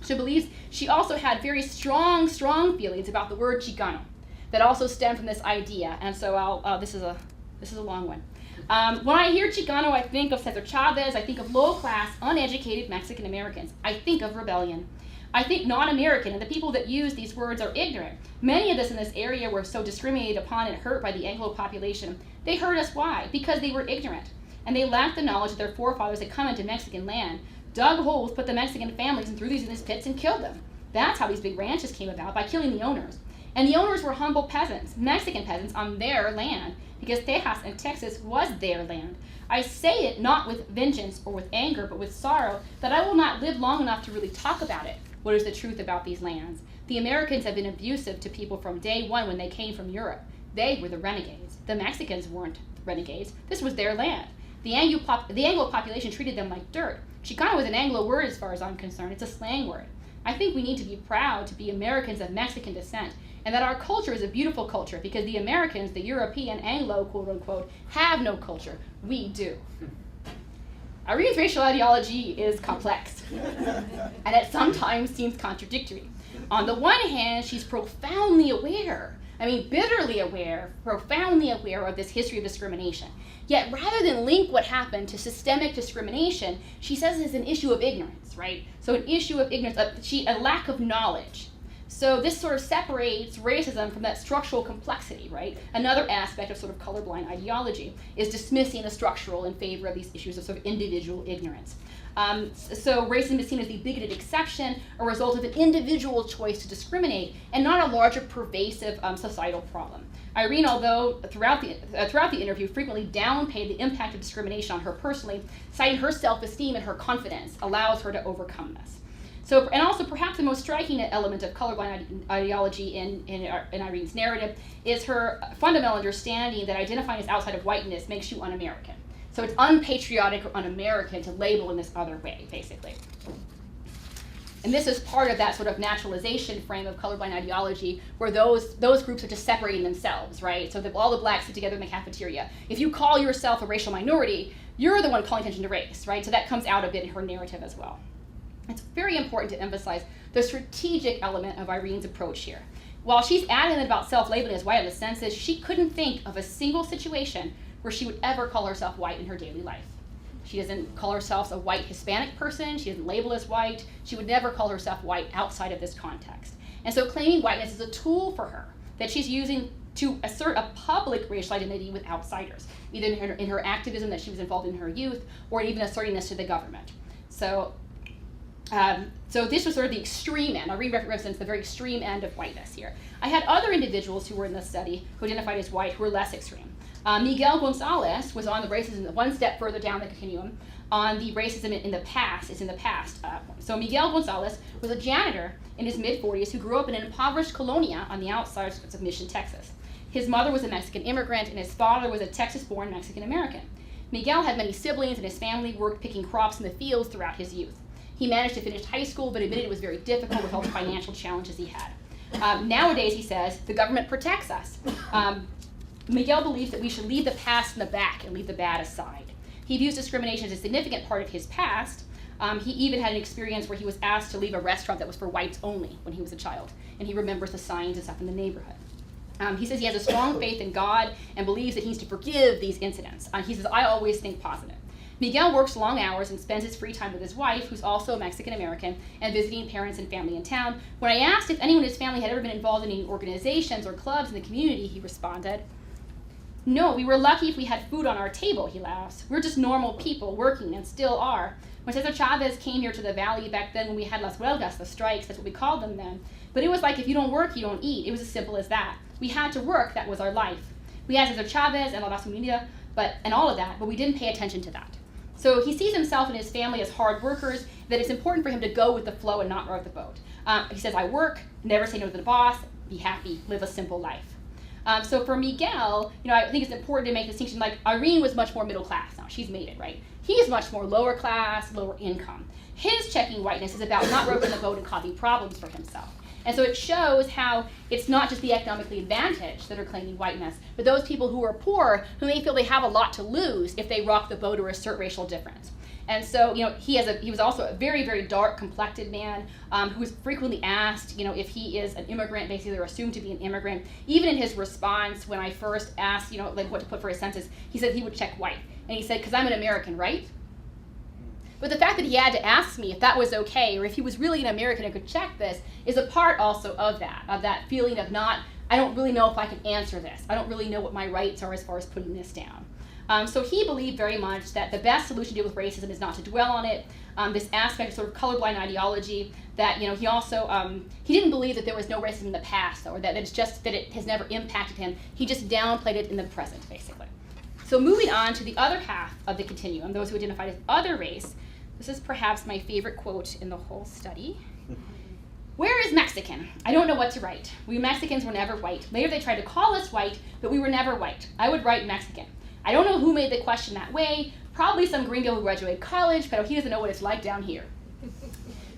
Speaker 4: She believes she also had very strong feelings about the word Chicano that also stem from this idea. And so this is a long one. When I hear Chicano, I think of Cesar Chavez, I think of low-class, uneducated Mexican Americans. I think of rebellion. I think non-American, and the people that use these words are ignorant. Many of us in this area were so discriminated upon and hurt by the Anglo population. They hurt us, why? Because they were ignorant, and they lacked the knowledge of their forefathers had come into Mexican land, dug holes, put the Mexican families and threw these in these pits and killed them. That's how these big ranches came about, by killing the owners. And the owners were humble peasants, Mexican peasants on their land, because Tejas and Texas was their land. I say it not with vengeance or with anger, but with sorrow, that I will not live long enough to really talk about it. What is the truth about these lands? The Americans have been abusive to people from day one when they came from Europe. They were the renegades. The Mexicans weren't renegades. This was their land. The Anglo population treated them like dirt. Chicano is an Anglo word as far as I'm concerned. It's a slang word. I think we need to be proud to be Americans of Mexican descent, and that our culture is a beautiful culture because the Americans, the European Anglo, quote unquote, have no culture. We do. Irene's racial ideology is complex, and it sometimes seems contradictory. On the one hand, she's profoundly aware, bitterly aware, profoundly aware of this history of discrimination. Yet rather than link what happened to systemic discrimination, she says it's an issue of ignorance, right? So an issue of ignorance, a lack of knowledge. So this sort of separates racism from that structural complexity, right? Another aspect of sort of colorblind ideology is dismissing the structural in favor of these issues of sort of individual ignorance. So racism is seen as the bigoted exception, a result of an individual choice to discriminate, and not a larger pervasive societal problem. Irene, although throughout the interview frequently downplayed the impact of discrimination on her personally, citing her self-esteem and her confidence allows her to overcome this. So, and also perhaps the most striking element of colorblind ideology in Irene's narrative is her fundamental understanding that identifying as outside of whiteness makes you un-American. So it's unpatriotic or un-American to label in this other way, basically. And this is part of that sort of naturalization frame of colorblind ideology where those groups are just separating themselves, right? So that all the blacks sit together in the cafeteria. If you call yourself a racial minority, you're the one calling attention to race, right? So that comes out a bit in her narrative as well. It's very important to emphasize the strategic element of Irene's approach here. While she's adamant about self-labeling as white on the census, she couldn't think of a single situation where she would ever call herself white in her daily life. She doesn't call herself a white Hispanic person. She doesn't label as white. She would never call herself white outside of this context. And so claiming whiteness is a tool for her that she's using to assert a public racial identity with outsiders, either in her activism that she was involved in her youth, or even asserting this to the government. So this was sort of the extreme end. Irene represents the very extreme end of whiteness here. I had other individuals who were in this study who identified as white who were less extreme. Miguel Gonzalez was on the racism one step further down the continuum on the racism in the past. So Miguel Gonzalez was a janitor in his mid-40s who grew up in an impoverished colonia on the outskirts of Mission, Texas. His mother was a Mexican immigrant and his father was a Texas-born Mexican-American. Miguel had many siblings and his family worked picking crops in the fields throughout his youth. He managed to finish high school but admitted it was very difficult with all the financial challenges he had. Nowadays, he says, the government protects us. Miguel believes that we should leave the past in the back and leave the bad aside. He views discrimination as a significant part of his past. He even had an experience where he was asked to leave a restaurant that was for whites only when he was a child, and he remembers the signs and stuff in the neighborhood. He says he has a strong faith in God and believes that he needs to forgive these incidents. He says, I always think positive. Miguel works long hours and spends his free time with his wife, who's also a Mexican-American, and visiting parents and family in town. When I asked if anyone in his family had ever been involved in any organizations or clubs in the community, he responded, no, we were lucky if we had food on our table, he laughs. We're just normal people working and still are. When Cesar Chavez came here to the valley back then when we had las huelgas, the strikes, that's what we called them then. But it was like if you don't work, you don't eat. It was as simple as that. We had to work, that was our life. We had Cesar Chavez and La Raza Unida, and all of that, but we didn't pay attention to that. So he sees himself and his family as hard workers, that it's important for him to go with the flow and not row the boat. He says, I work, never say no to the boss, be happy, live a simple life. So for Miguel, I think it's important to make a distinction, like Irene was much more middle class now, she's made it, right? He's much more lower class, lower income. His checking whiteness is about not rowing the boat and causing problems for himself. And so it shows how it's not just the economically advantaged that are claiming whiteness, but those people who are poor, who may feel they have a lot to lose if they rock the boat or assert racial difference. And so, he was also a very, very dark complected man who was frequently asked, if he is an immigrant, basically they're assumed to be an immigrant. Even in his response, when I first asked, what to put for his census, he said he would check white. And he said, because I'm an American, right? But the fact that he had to ask me if that was okay, or if he was really an American and could check this, is a part also of that feeling of I don't really know if I can answer this. I don't really know what my rights are as far as putting this down. So he believed very much that the best solution to deal with racism is not to dwell on it. This aspect of sort of colorblind ideology that, he also, he didn't believe that there was no racism in the past, or that it's just that it has never impacted him. He just downplayed it in the present, basically. So moving on to the other half of the continuum, those who identified as other race, this is perhaps my favorite quote in the whole study. Where is Mexican? I don't know what to write. We Mexicans were never white. Later they tried to call us white, but we were never white. I would write Mexican. I don't know who made the question that way. Probably some gringo who graduated college, but he doesn't know what it's like down here.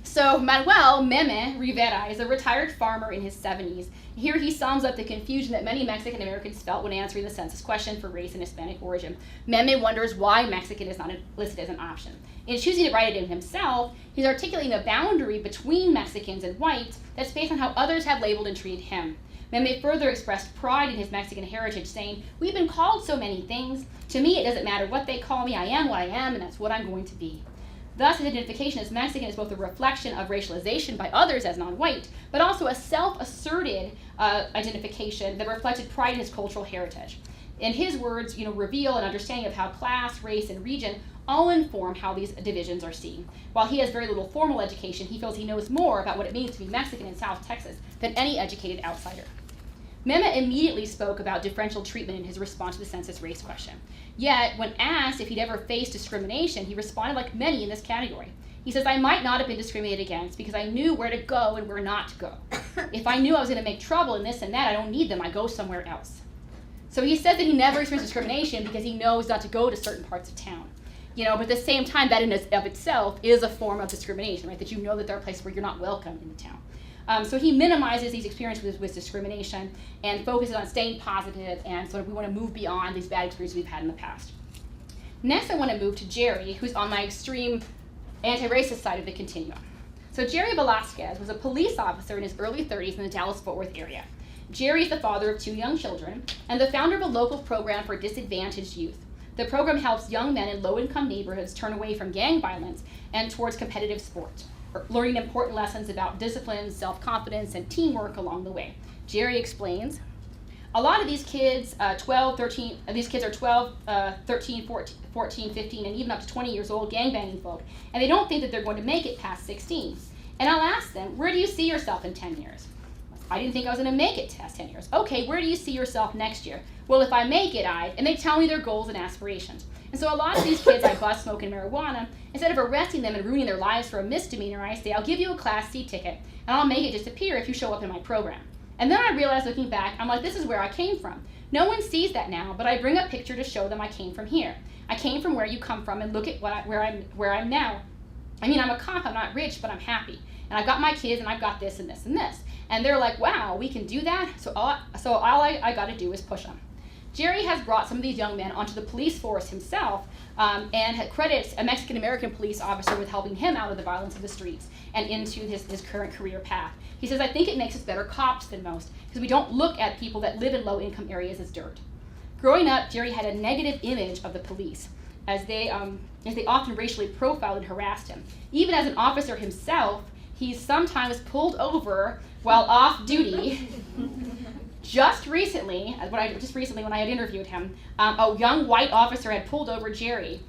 Speaker 4: So Manuel Rea is a retired farmer in his 70s. Here he sums up the confusion that many Mexican Americans felt when answering the census question for race and Hispanic origin. Meme wonders why Mexican is not listed as an option. In choosing to write it in himself, he's articulating a boundary between Mexicans and whites that's based on how others have labeled and treated him. Meme further expressed pride in his Mexican heritage, saying, we've been called so many things. To me, it doesn't matter what they call me. I am what I am, and that's what I'm going to be. Thus, his identification as Mexican is both a reflection of racialization by others as non-white, but also a self-asserted identification that reflected pride in his cultural heritage. In his words, reveal an understanding of how class, race, and region all inform how these divisions are seen. While he has very little formal education, he feels he knows more about what it means to be Mexican in South Texas than any educated outsider. Meme immediately spoke about differential treatment in his response to the census race question. Yet, when asked if he'd ever faced discrimination, he responded like many in this category. He says, I might not have been discriminated against because I knew where to go and where not to go. If I knew I was going to make trouble in this and that, I don't need them, I go somewhere else. So he said that he never experienced discrimination because he knows not to go to certain parts of town. But at the same time, that in of itself is a form of discrimination, right? That you know that there are places where you're not welcome in the town. So he minimizes these experiences with discrimination and focuses on staying positive, and sort of we want to move beyond these bad experiences we've had in the past. Next, I want to move to Jerry, who's on my extreme anti-racist side of the continuum. So Jerry Basquez was a police officer in his early 30s in the Dallas-Fort Worth area. Jerry is the father of 2 young children and the founder of a local program for disadvantaged youth. The program helps young men in low-income neighborhoods turn away from gang violence and towards competitive sport, learning important lessons about discipline, self-confidence, and teamwork along the way. Jerry explains, a lot of these kids, these kids are 12, 13, 14, 15, and even up to 20 years old gangbanging folk, and they don't think that they're going to make it past 16. And I'll ask them, where do you see yourself in 10 years? I didn't think I was going to make it past 10 years. Okay, where do you see yourself next year? Well, if I make it, and they tell me their goals and aspirations. And so a lot of these kids I bust smoking marijuana. Instead of arresting them and ruining their lives for a misdemeanor, I say, I'll give you a Class C ticket, and I'll make it disappear if you show up in my program. And then I realized, looking back, I'm like, this is where I came from. No one sees that now, but I bring a picture to show them I came from here. I came from where you come from, and look at where I'm now. I mean, I'm a cop, I'm not rich, but I'm happy. And I've got my kids, and I've got this and this and this. And they're like, wow, we can do that? So all I got to do is push them. Jerry has brought some of these young men onto the police force himself, and credits a Mexican-American police officer with helping him out of the violence of the streets and into his current career path. He says, I think it makes us better cops than most, because we don't look at people that live in low-income areas as dirt. Growing up, Jerry had a negative image of the police, as they often racially profiled and harassed him. Even as an officer himself, he's sometimes pulled over while off duty. Just recently, when I had interviewed him, a young white officer had pulled over Jerry,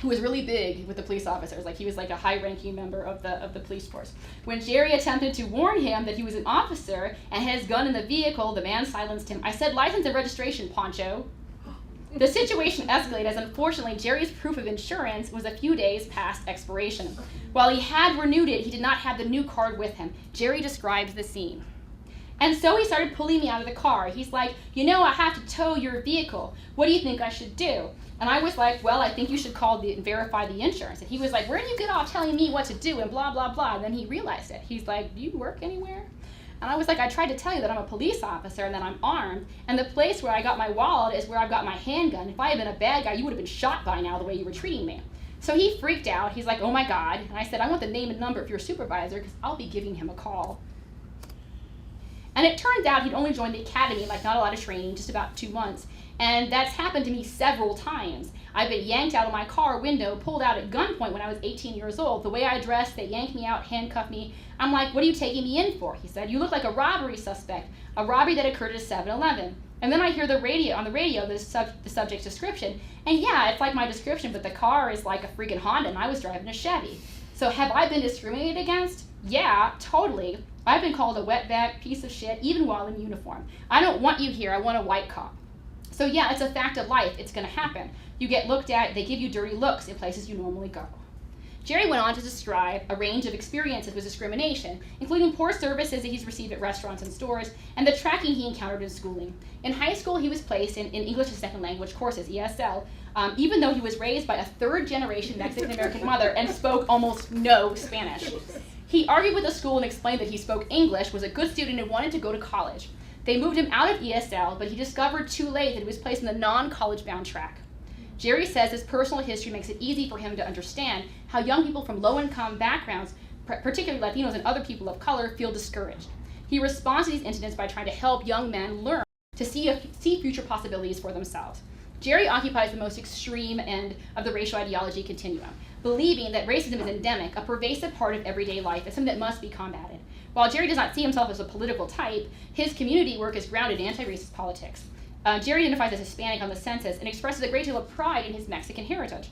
Speaker 4: who was really big with the police officers. Like, he was like a high-ranking member of the police force. When Jerry attempted to warn him that he was an officer and had his gun in the vehicle, the man silenced him. I said, license and registration, Poncho. The situation escalated as, unfortunately, Jerry's proof of insurance was a few days past expiration. While he had renewed it, he did not have the new card with him. Jerry describes the scene. And so he started pulling me out of the car. He's like, I have to tow your vehicle. What do you think I should do? And I was like, well, I think you should call and verify the insurance. And he was like, where do you get off telling me what to do and blah, blah, blah. And then he realized it. He's like, do you work anywhere? And I was like, I tried to tell you that I'm a police officer and that I'm armed. And the place where I got my wallet is where I've got my handgun. If I had been a bad guy, you would have been shot by now the way you were treating me. So he freaked out. He's like, oh my God. And I said, I want the name and number of your supervisor because I'll be giving him a call. And it turns out he'd only joined the academy, like not a lot of training, just about 2 months. And that's happened to me several times. I've been yanked out of my car window, pulled out at gunpoint when I was 18 years old. The way I dressed, they yanked me out, handcuffed me. I'm like, what are you taking me in for? He said, you look like a robbery suspect, a robbery that occurred at a 7-Eleven. And then I hear on the radio, the subject's description. And yeah, it's like my description, but the car is like a freaking Honda and I was driving a Chevy. So have I been discriminated against? Yeah, totally. I've been called a wetback, piece of shit, even while in uniform. I don't want you here, I want a white cop. So yeah, it's a fact of life, it's gonna happen. You get looked at, they give you dirty looks in places you normally go. Jerry went on to describe a range of experiences with discrimination, including poor services that he's received at restaurants and stores, and the tracking he encountered in schooling. In high school, he was placed in English as Second Language courses, ESL, even though he was raised by a third-generation Mexican-American mother and spoke almost no Spanish. He argued with the school and explained that he spoke English, was a good student, and wanted to go to college. They moved him out of ESL, but he discovered too late that he was placed in the non-college-bound track. Jerry says his personal history makes it easy for him to understand how young people from low-income backgrounds, particularly Latinos and other people of color, feel discouraged. He responds to these incidents by trying to help young men learn to see future possibilities for themselves. Jerry occupies the most extreme end of the racial ideology continuum, believing that racism is endemic, a pervasive part of everyday life, and something that must be combated. While Jerry does not see himself as a political type, his community work is grounded in anti-racist politics. Jerry identifies as Hispanic on the census and expresses a great deal of pride in his Mexican heritage.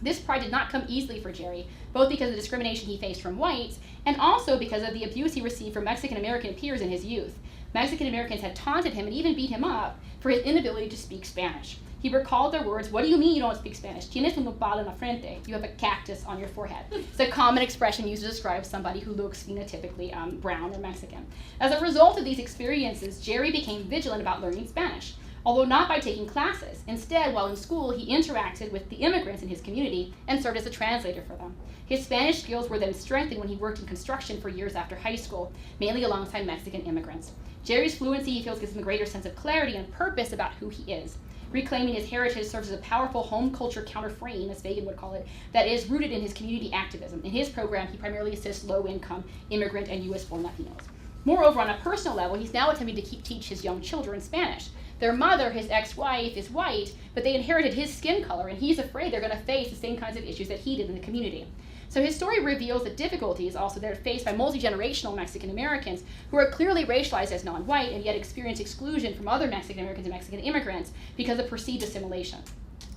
Speaker 4: This pride did not come easily for Jerry, both because of the discrimination he faced from whites, and also because of the abuse he received from Mexican-American peers in his youth. Mexican-Americans had taunted him and even beat him up for his inability to speak Spanish. He recalled their words, what do you mean you don't speak Spanish? Tienes un nopal en la frente. You have a cactus on your forehead. It's a common expression used to describe somebody who looks phenotypically brown or Mexican. As a result of these experiences, Jerry became vigilant about learning Spanish. although not by taking classes. Instead, while in school, he interacted with the immigrants in his community and served as a translator for them. His Spanish skills were then strengthened when he worked in construction for years after high school, mainly alongside Mexican immigrants. Jerry's fluency, he feels, gives him a greater sense of clarity and purpose about who he is. Reclaiming his heritage serves as a powerful home culture counterframe, as Fagan would call it, that is rooted in his community activism. In his program, he primarily assists low-income immigrant and U.S.-born Latinos. Moreover, on a personal level, he's now attempting to teach his young children Spanish. Their mother, his ex-wife, is white, but they inherited his skin color, and he's afraid they're going to face the same kinds of issues that he did in the community. So his story reveals the difficulties also that are faced by multi-generational Mexican Americans who are clearly racialized as non-white and yet experience exclusion from other Mexican Americans and Mexican immigrants because of perceived assimilation.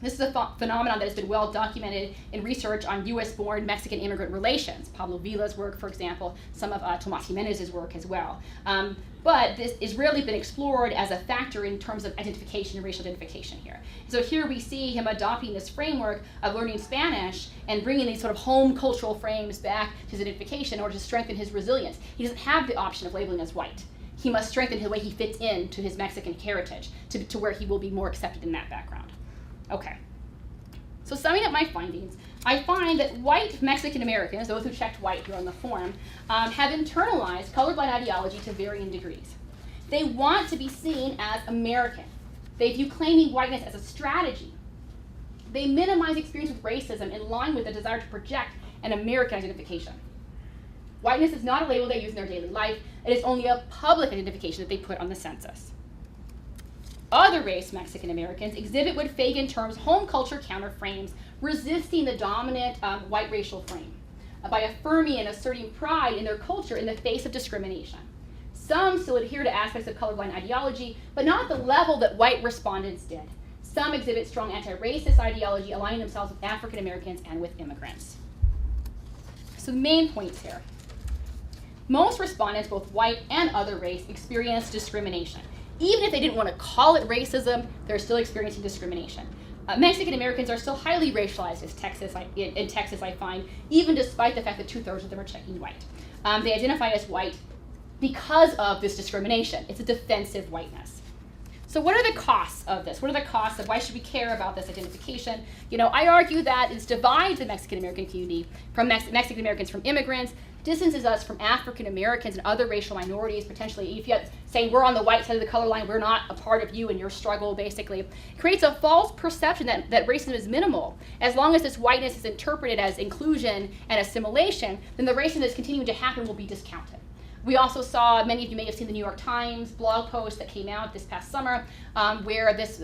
Speaker 4: This is a phenomenon that has been well documented in research on U.S.-born Mexican immigrant relations. Pablo Vila's work, for example, some of Tomas Jimenez's work as well. But this has rarely been explored as a factor in terms of identification and racial identification here. So here we see him adopting this framework of learning Spanish and bringing these sort of home cultural frames back to his identification in order to strengthen his resilience. He doesn't have the option of labeling as white. He must strengthen the way he fits into his Mexican heritage to where he will be more accepted in that background. Okay, so summing up my findings, I find that white Mexican Americans, those who checked white here on the form, have internalized colorblind ideology to varying degrees. They want to be seen as American. They view claiming whiteness as a strategy. They minimize experience with racism in line with the desire to project an American identification. Whiteness is not a label they use in their daily life. It is only a public identification that they put on the census. Other race Mexican Americans exhibit what Fagan terms home culture counterframes, resisting the dominant white racial frame by affirming and asserting pride in their culture in the face of discrimination. Some still adhere to aspects of colorblind ideology, but not at the level that white respondents did. Some exhibit strong anti-racist ideology, aligning themselves with African Americans and with immigrants. So the main points here. Most respondents, both white and other race, experienced discrimination. Even if they didn't want to call it racism, they're still experiencing discrimination. Mexican Americans are still highly racialized in Texas, I find, even despite the fact that 2/3 of them are checking white. They identify as white because of this discrimination. It's a defensive whiteness. So what are the costs of this? What are the costs of why should we care about this identification? I argue that it divides the Mexican American community from Mexican Americans from immigrants, distances us from African Americans and other racial minorities, potentially, if you're saying we're on the white side of the color line, we're not a part of you and your struggle, basically. It creates a false perception that racism is minimal. As long as this whiteness is interpreted as inclusion and assimilation, then the racism that's continuing to happen will be discounted. We also saw, many of you may have seen the New York Times blog post that came out this past summer, where this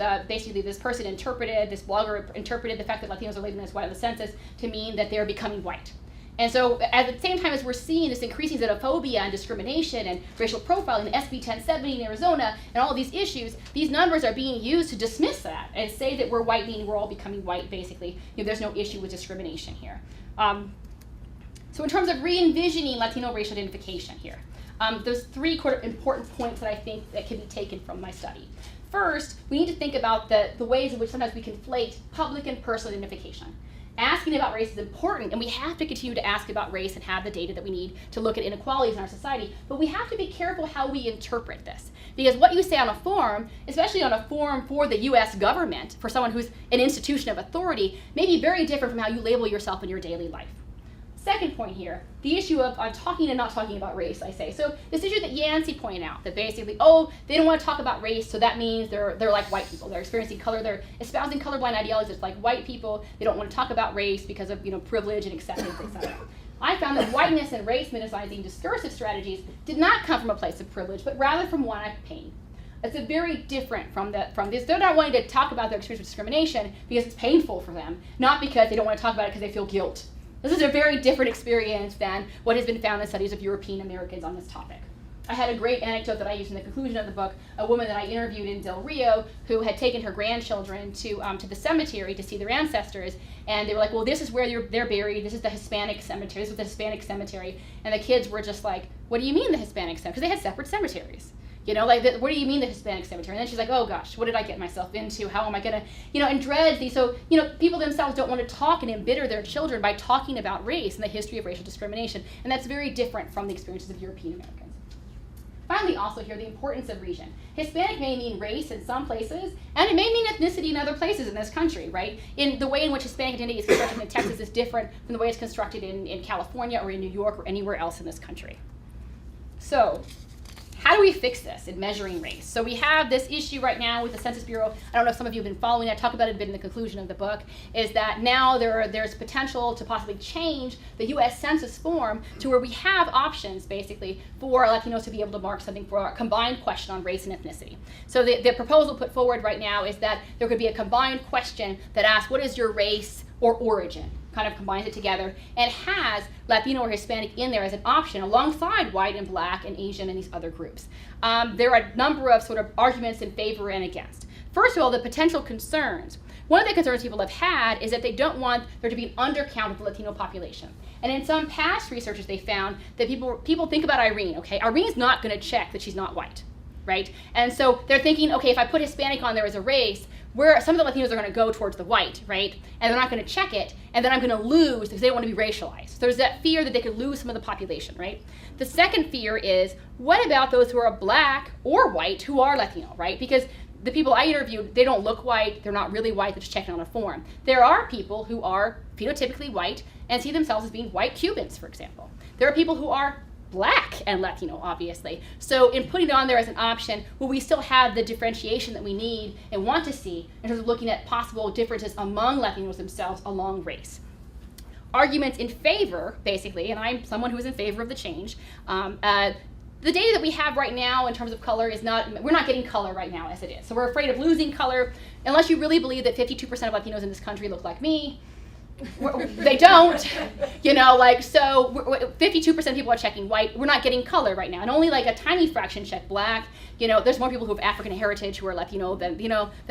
Speaker 4: blogger interpreted the fact that Latinos are labeled as white on the census to mean that they're becoming white. And so at the same time as we're seeing this increasing xenophobia and discrimination and racial profiling, SB 1070 in Arizona, and all of these issues, these numbers are being used to dismiss that and say that we're white, meaning we're all becoming white, basically. There's no issue with discrimination here. So in terms of re-envisioning Latino racial identification here, there's three important points that I think that can be taken from my study. First, we need to think about the ways in which sometimes we conflate public and personal identification. Asking about race is important, and we have to continue to ask about race and have the data that we need to look at inequalities in our society, but we have to be careful how we interpret this. Because what you say on a form, especially on a form for the US government, for someone who's an institution of authority, may be very different from how you label yourself in your daily life. Second point here, the issue of talking and not talking about race, I say. So this issue that Yancey pointed out, that basically, they don't want to talk about race, so that means they're like white people. They're experiencing color, they're espousing colorblind ideologies like white people. They don't want to talk about race because of privilege and acceptance, etc. I found that whiteness and race minimizing discursive strategies did not come from a place of privilege, but rather from one of pain. It's very different from this. They're not wanting to talk about their experience with discrimination because it's painful for them, not because they don't want to talk about it because they feel guilt. This is a very different experience than what has been found in studies of European Americans on this topic. I had a great anecdote that I used in the conclusion of the book, a woman that I interviewed in Del Rio who had taken her grandchildren to the cemetery to see their ancestors, and they were like, well, this is where they're buried, this is the Hispanic cemetery, this is the Hispanic cemetery, and the kids were just like, what do you mean the Hispanic cemetery? Because they had separate cemeteries. What do you mean the Hispanic cemetery? And then she's like, oh gosh, what did I get myself into? How am I gonna, and dreads these. So, people themselves don't want to talk and embitter their children by talking about race and the history of racial discrimination. And that's very different from the experiences of European Americans. Finally, also here, the importance of region. Hispanic may mean race in some places, and it may mean ethnicity in other places in this country, right? In the way in which Hispanic identity is constructed in Texas is different from the way it's constructed in California or in New York or anywhere else in this country. So, how do we fix this in measuring race? So we have this issue right now with the Census Bureau. I don't know if some of you have been following. I talk about it a bit in the conclusion of the book, is that now there's potential to possibly change the U.S. Census form to where we have options, basically, for Latinos to be able to mark something for a combined question on race and ethnicity. So the proposal put forward right now is that there could be a combined question that asks, what is your race or origin? Kind of combines it together and has Latino or Hispanic in there as an option alongside white and black and Asian and these other groups. There are a number of sort of arguments in favor and against. First of all, the potential concerns. One of the concerns people have had is that they don't want there to be an undercount of the Latino population. And in some past researches, they found that people think about Irene, okay? Irene's not going to check that she's not white, right? And so they're thinking, okay, if I put Hispanic on there as a race, where some of the Latinos are going to go towards the white, right? And they're not going to check it, and then I'm going to lose because they don't want to be racialized. So there's that fear that they could lose some of the population, right? The second fear is, what about those who are black or white who are Latino, right? Because the people I interviewed, they don't look white, they're not really white, they're just checking on a form. There are people who are phenotypically white and see themselves as being white Cubans, for example. There are people who are black and Latino, obviously. So in putting it on there as an option, will we still have the differentiation that we need and want to see in terms of looking at possible differences among Latinos themselves along race? Arguments in favor, basically, and I'm someone who is in favor of the change, the data that we have right now in terms of color is we're not getting color right now as it is. So we're afraid of losing color unless you really believe that 52% of Latinos in this country look like me. They don't, you know, like, so 52% of people are checking white. We're not getting color right now, and only like a tiny fraction check black. You know, there's more people who have African heritage who are Latino than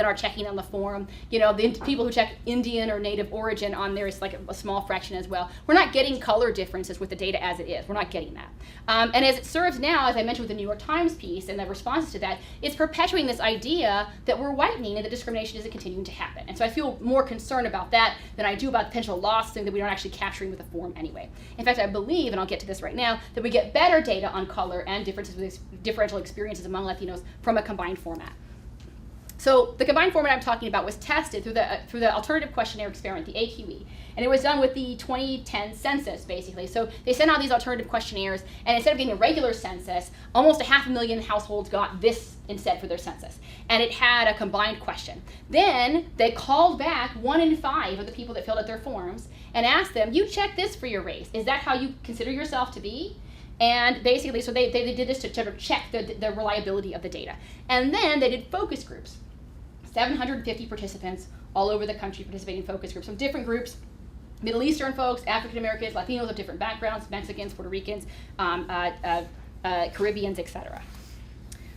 Speaker 4: are checking on the form. You know, the people who check Indian or native origin on there is like a small fraction as well. We're not getting color differences with the data as it is. We're not getting that. And as it serves now, as I mentioned with the New York Times piece and the responses to that, it's perpetuating this idea that we're whitening and that discrimination isn't continuing to happen. And so I feel more concerned about that than I do about potential loss, thing that we aren't actually capturing with the form anyway. In fact, I believe, and I'll get to this right now, that we get better data on color and differences with differential experiences among Latinos from a combined format. So the combined format I'm talking about was tested through the alternative questionnaire experiment, the AQE, and it was done with the 2010 census, basically. So they sent out these alternative questionnaires, and instead of getting a regular census, almost 500,000 households got this instead for their census, and it had a combined question. Then they called back 1 in 5 of the people that filled out their forms and asked them, you check this for your race. Is that how you consider yourself to be? And basically, so they did this to sort of check the reliability of the data. And then they did focus groups. 750 participants all over the country participating in focus groups from different groups, Middle Eastern folks, African Americans, Latinos of different backgrounds, Mexicans, Puerto Ricans, Caribbeans, etc.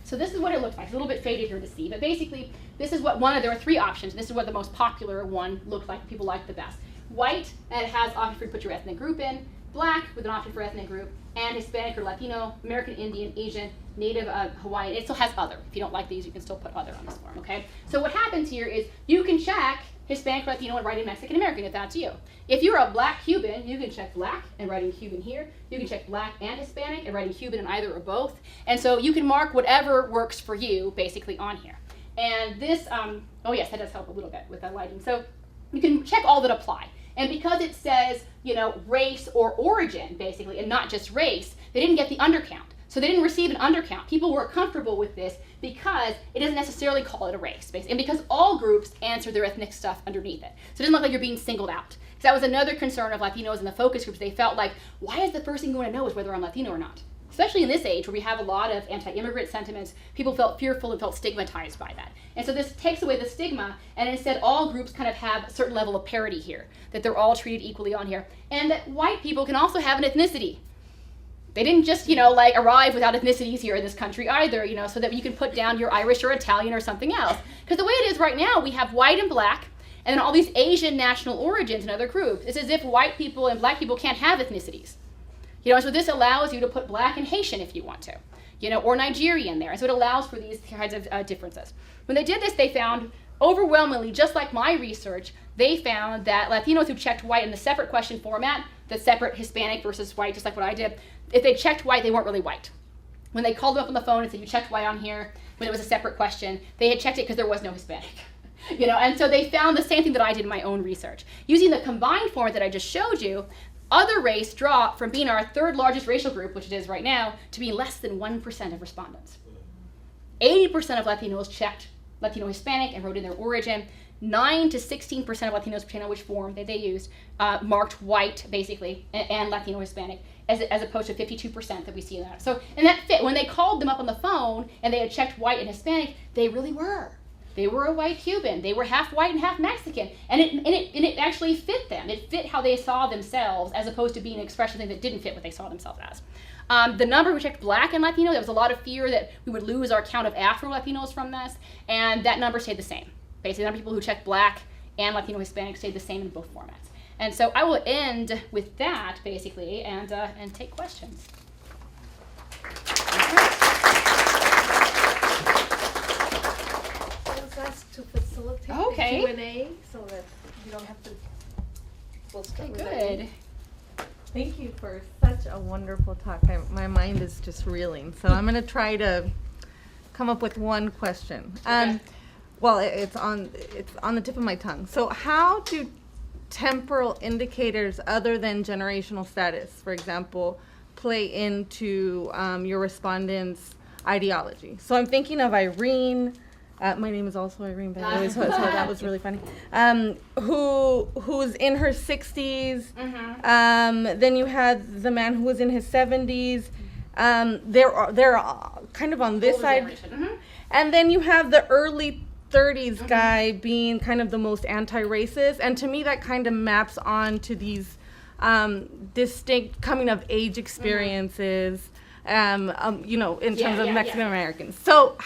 Speaker 4: So this is what it looks like. It's a little bit faded here to see, but basically, this is what there are 3 options. This is what the most popular one looks like, people like the best. White, and it has option for you to put your ethnic group in. Black, with an option for ethnic group. And Hispanic or Latino, American Indian, Asian, Native Hawaiian. It still has other. If you don't like these, you can still put other on this form, okay? So what happens here is you can check Hispanic, Latino, and write in Mexican American if that's you. If you're a black Cuban, you can check black and write in Cuban here. You can check black and Hispanic and write in Cuban in either or both. And so you can mark whatever works for you, basically, on here. And this, oh yes, that does help a little bit with the lighting. So you can check all that apply. And because it says, race or origin, basically, and not just race, they didn't get the undercount. So they didn't receive an undercount. People were comfortable with this because it doesn't necessarily call it a race, basically, and because all groups answer their ethnic stuff underneath it. So it doesn't look like you're being singled out. Because that was another concern of Latinos in the focus groups. They felt like, why is the first thing you want to know is whether I'm Latino or not? Especially in this age where we have a lot of anti-immigrant sentiments, people felt fearful and felt stigmatized by that. And so this takes away the stigma, and instead all groups kind of have a certain level of parity here, that they're all treated equally on here, and that white people can also have an ethnicity. They didn't just, arrive without ethnicities here in this country either, so that you can put down your Irish or Italian or something else. Because the way it is right now, we have white and black, and then all these Asian national origins and other groups. It's as if white people and black people can't have ethnicities. So this allows you to put black and Haitian if you want to, or Nigerian there. And so it allows for these kinds of differences. When they did this, they found overwhelmingly, just like my research, they found that Latinos who checked white in the separate question format, the separate Hispanic versus white, just like what I did, if they checked white, they weren't really white. when they called them up on the phone and said, you checked white on here, when it was a separate question, they had checked it because there was no Hispanic. And so they found the same thing that I did in my own research. Using the combined format that I just showed you, other race dropped from being our third largest racial group, which it is right now, to being less than 1% of respondents. 80% of Latinos checked Latino Hispanic and wrote in their origin. 9 to 16% of Latinos, depending on which form that they used, marked white, basically, and Latino Hispanic, as opposed to 52% that we see in that. So, and that fit. When they called them up on the phone and they had checked white and Hispanic, they really were. They were a white Cuban. They were half white and half Mexican. And it actually fit them. It fit how they saw themselves, as opposed to being an expression thing that didn't fit what they saw themselves as. The number we checked Black and Latino, there was a lot of fear that we would lose our count of Afro-Latinos from this, and that number stayed the same. Basically, the number of people who checked Black and Latino Hispanic stayed the same in both formats. And so I will end with that, basically, and take questions.
Speaker 5: I was asked to facilitate the Q&A so that you don't have to. We'll start with
Speaker 4: Good.
Speaker 5: Irene. Thank you for such a wonderful talk. My mind is just reeling. So I'm going to try to come up with one question.
Speaker 4: Okay.
Speaker 5: Well, it's on the tip of my tongue. So how do temporal indicators other than generational status, for example, play into your respondents' ideology? So I'm thinking of Irene. My name is also Irene, by the way, so that was really funny. Who's in her 60s.
Speaker 4: Mm-hmm.
Speaker 5: Then you had the man who was in his 70s. They're kind of on this
Speaker 4: Older
Speaker 5: side.
Speaker 4: generation.
Speaker 5: And then you have the early 30s guy being kind of the most anti-racist. And to me, that kind of maps on to these distinct coming of age experiences. In terms of Mexican Americans. So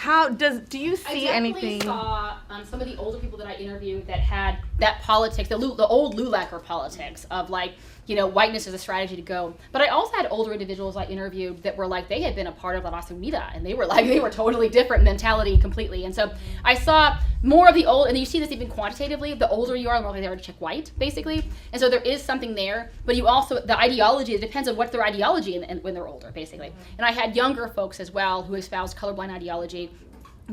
Speaker 5: do you see anything?
Speaker 4: I saw some of the older people that I interviewed that had that politics, the old LULAC politics of whiteness is a strategy to go. But I also had older individuals I interviewed that were like, they had been a part of La Raza Unida, and they were totally different mentality completely. And so I saw more of the old, and you see this even quantitatively, the older you are, the more likely they are to check white, basically. And so there is something there, but you also, the ideology, it depends on what their ideology when they're older, basically. And I had younger folks as well who espoused colorblind ideology,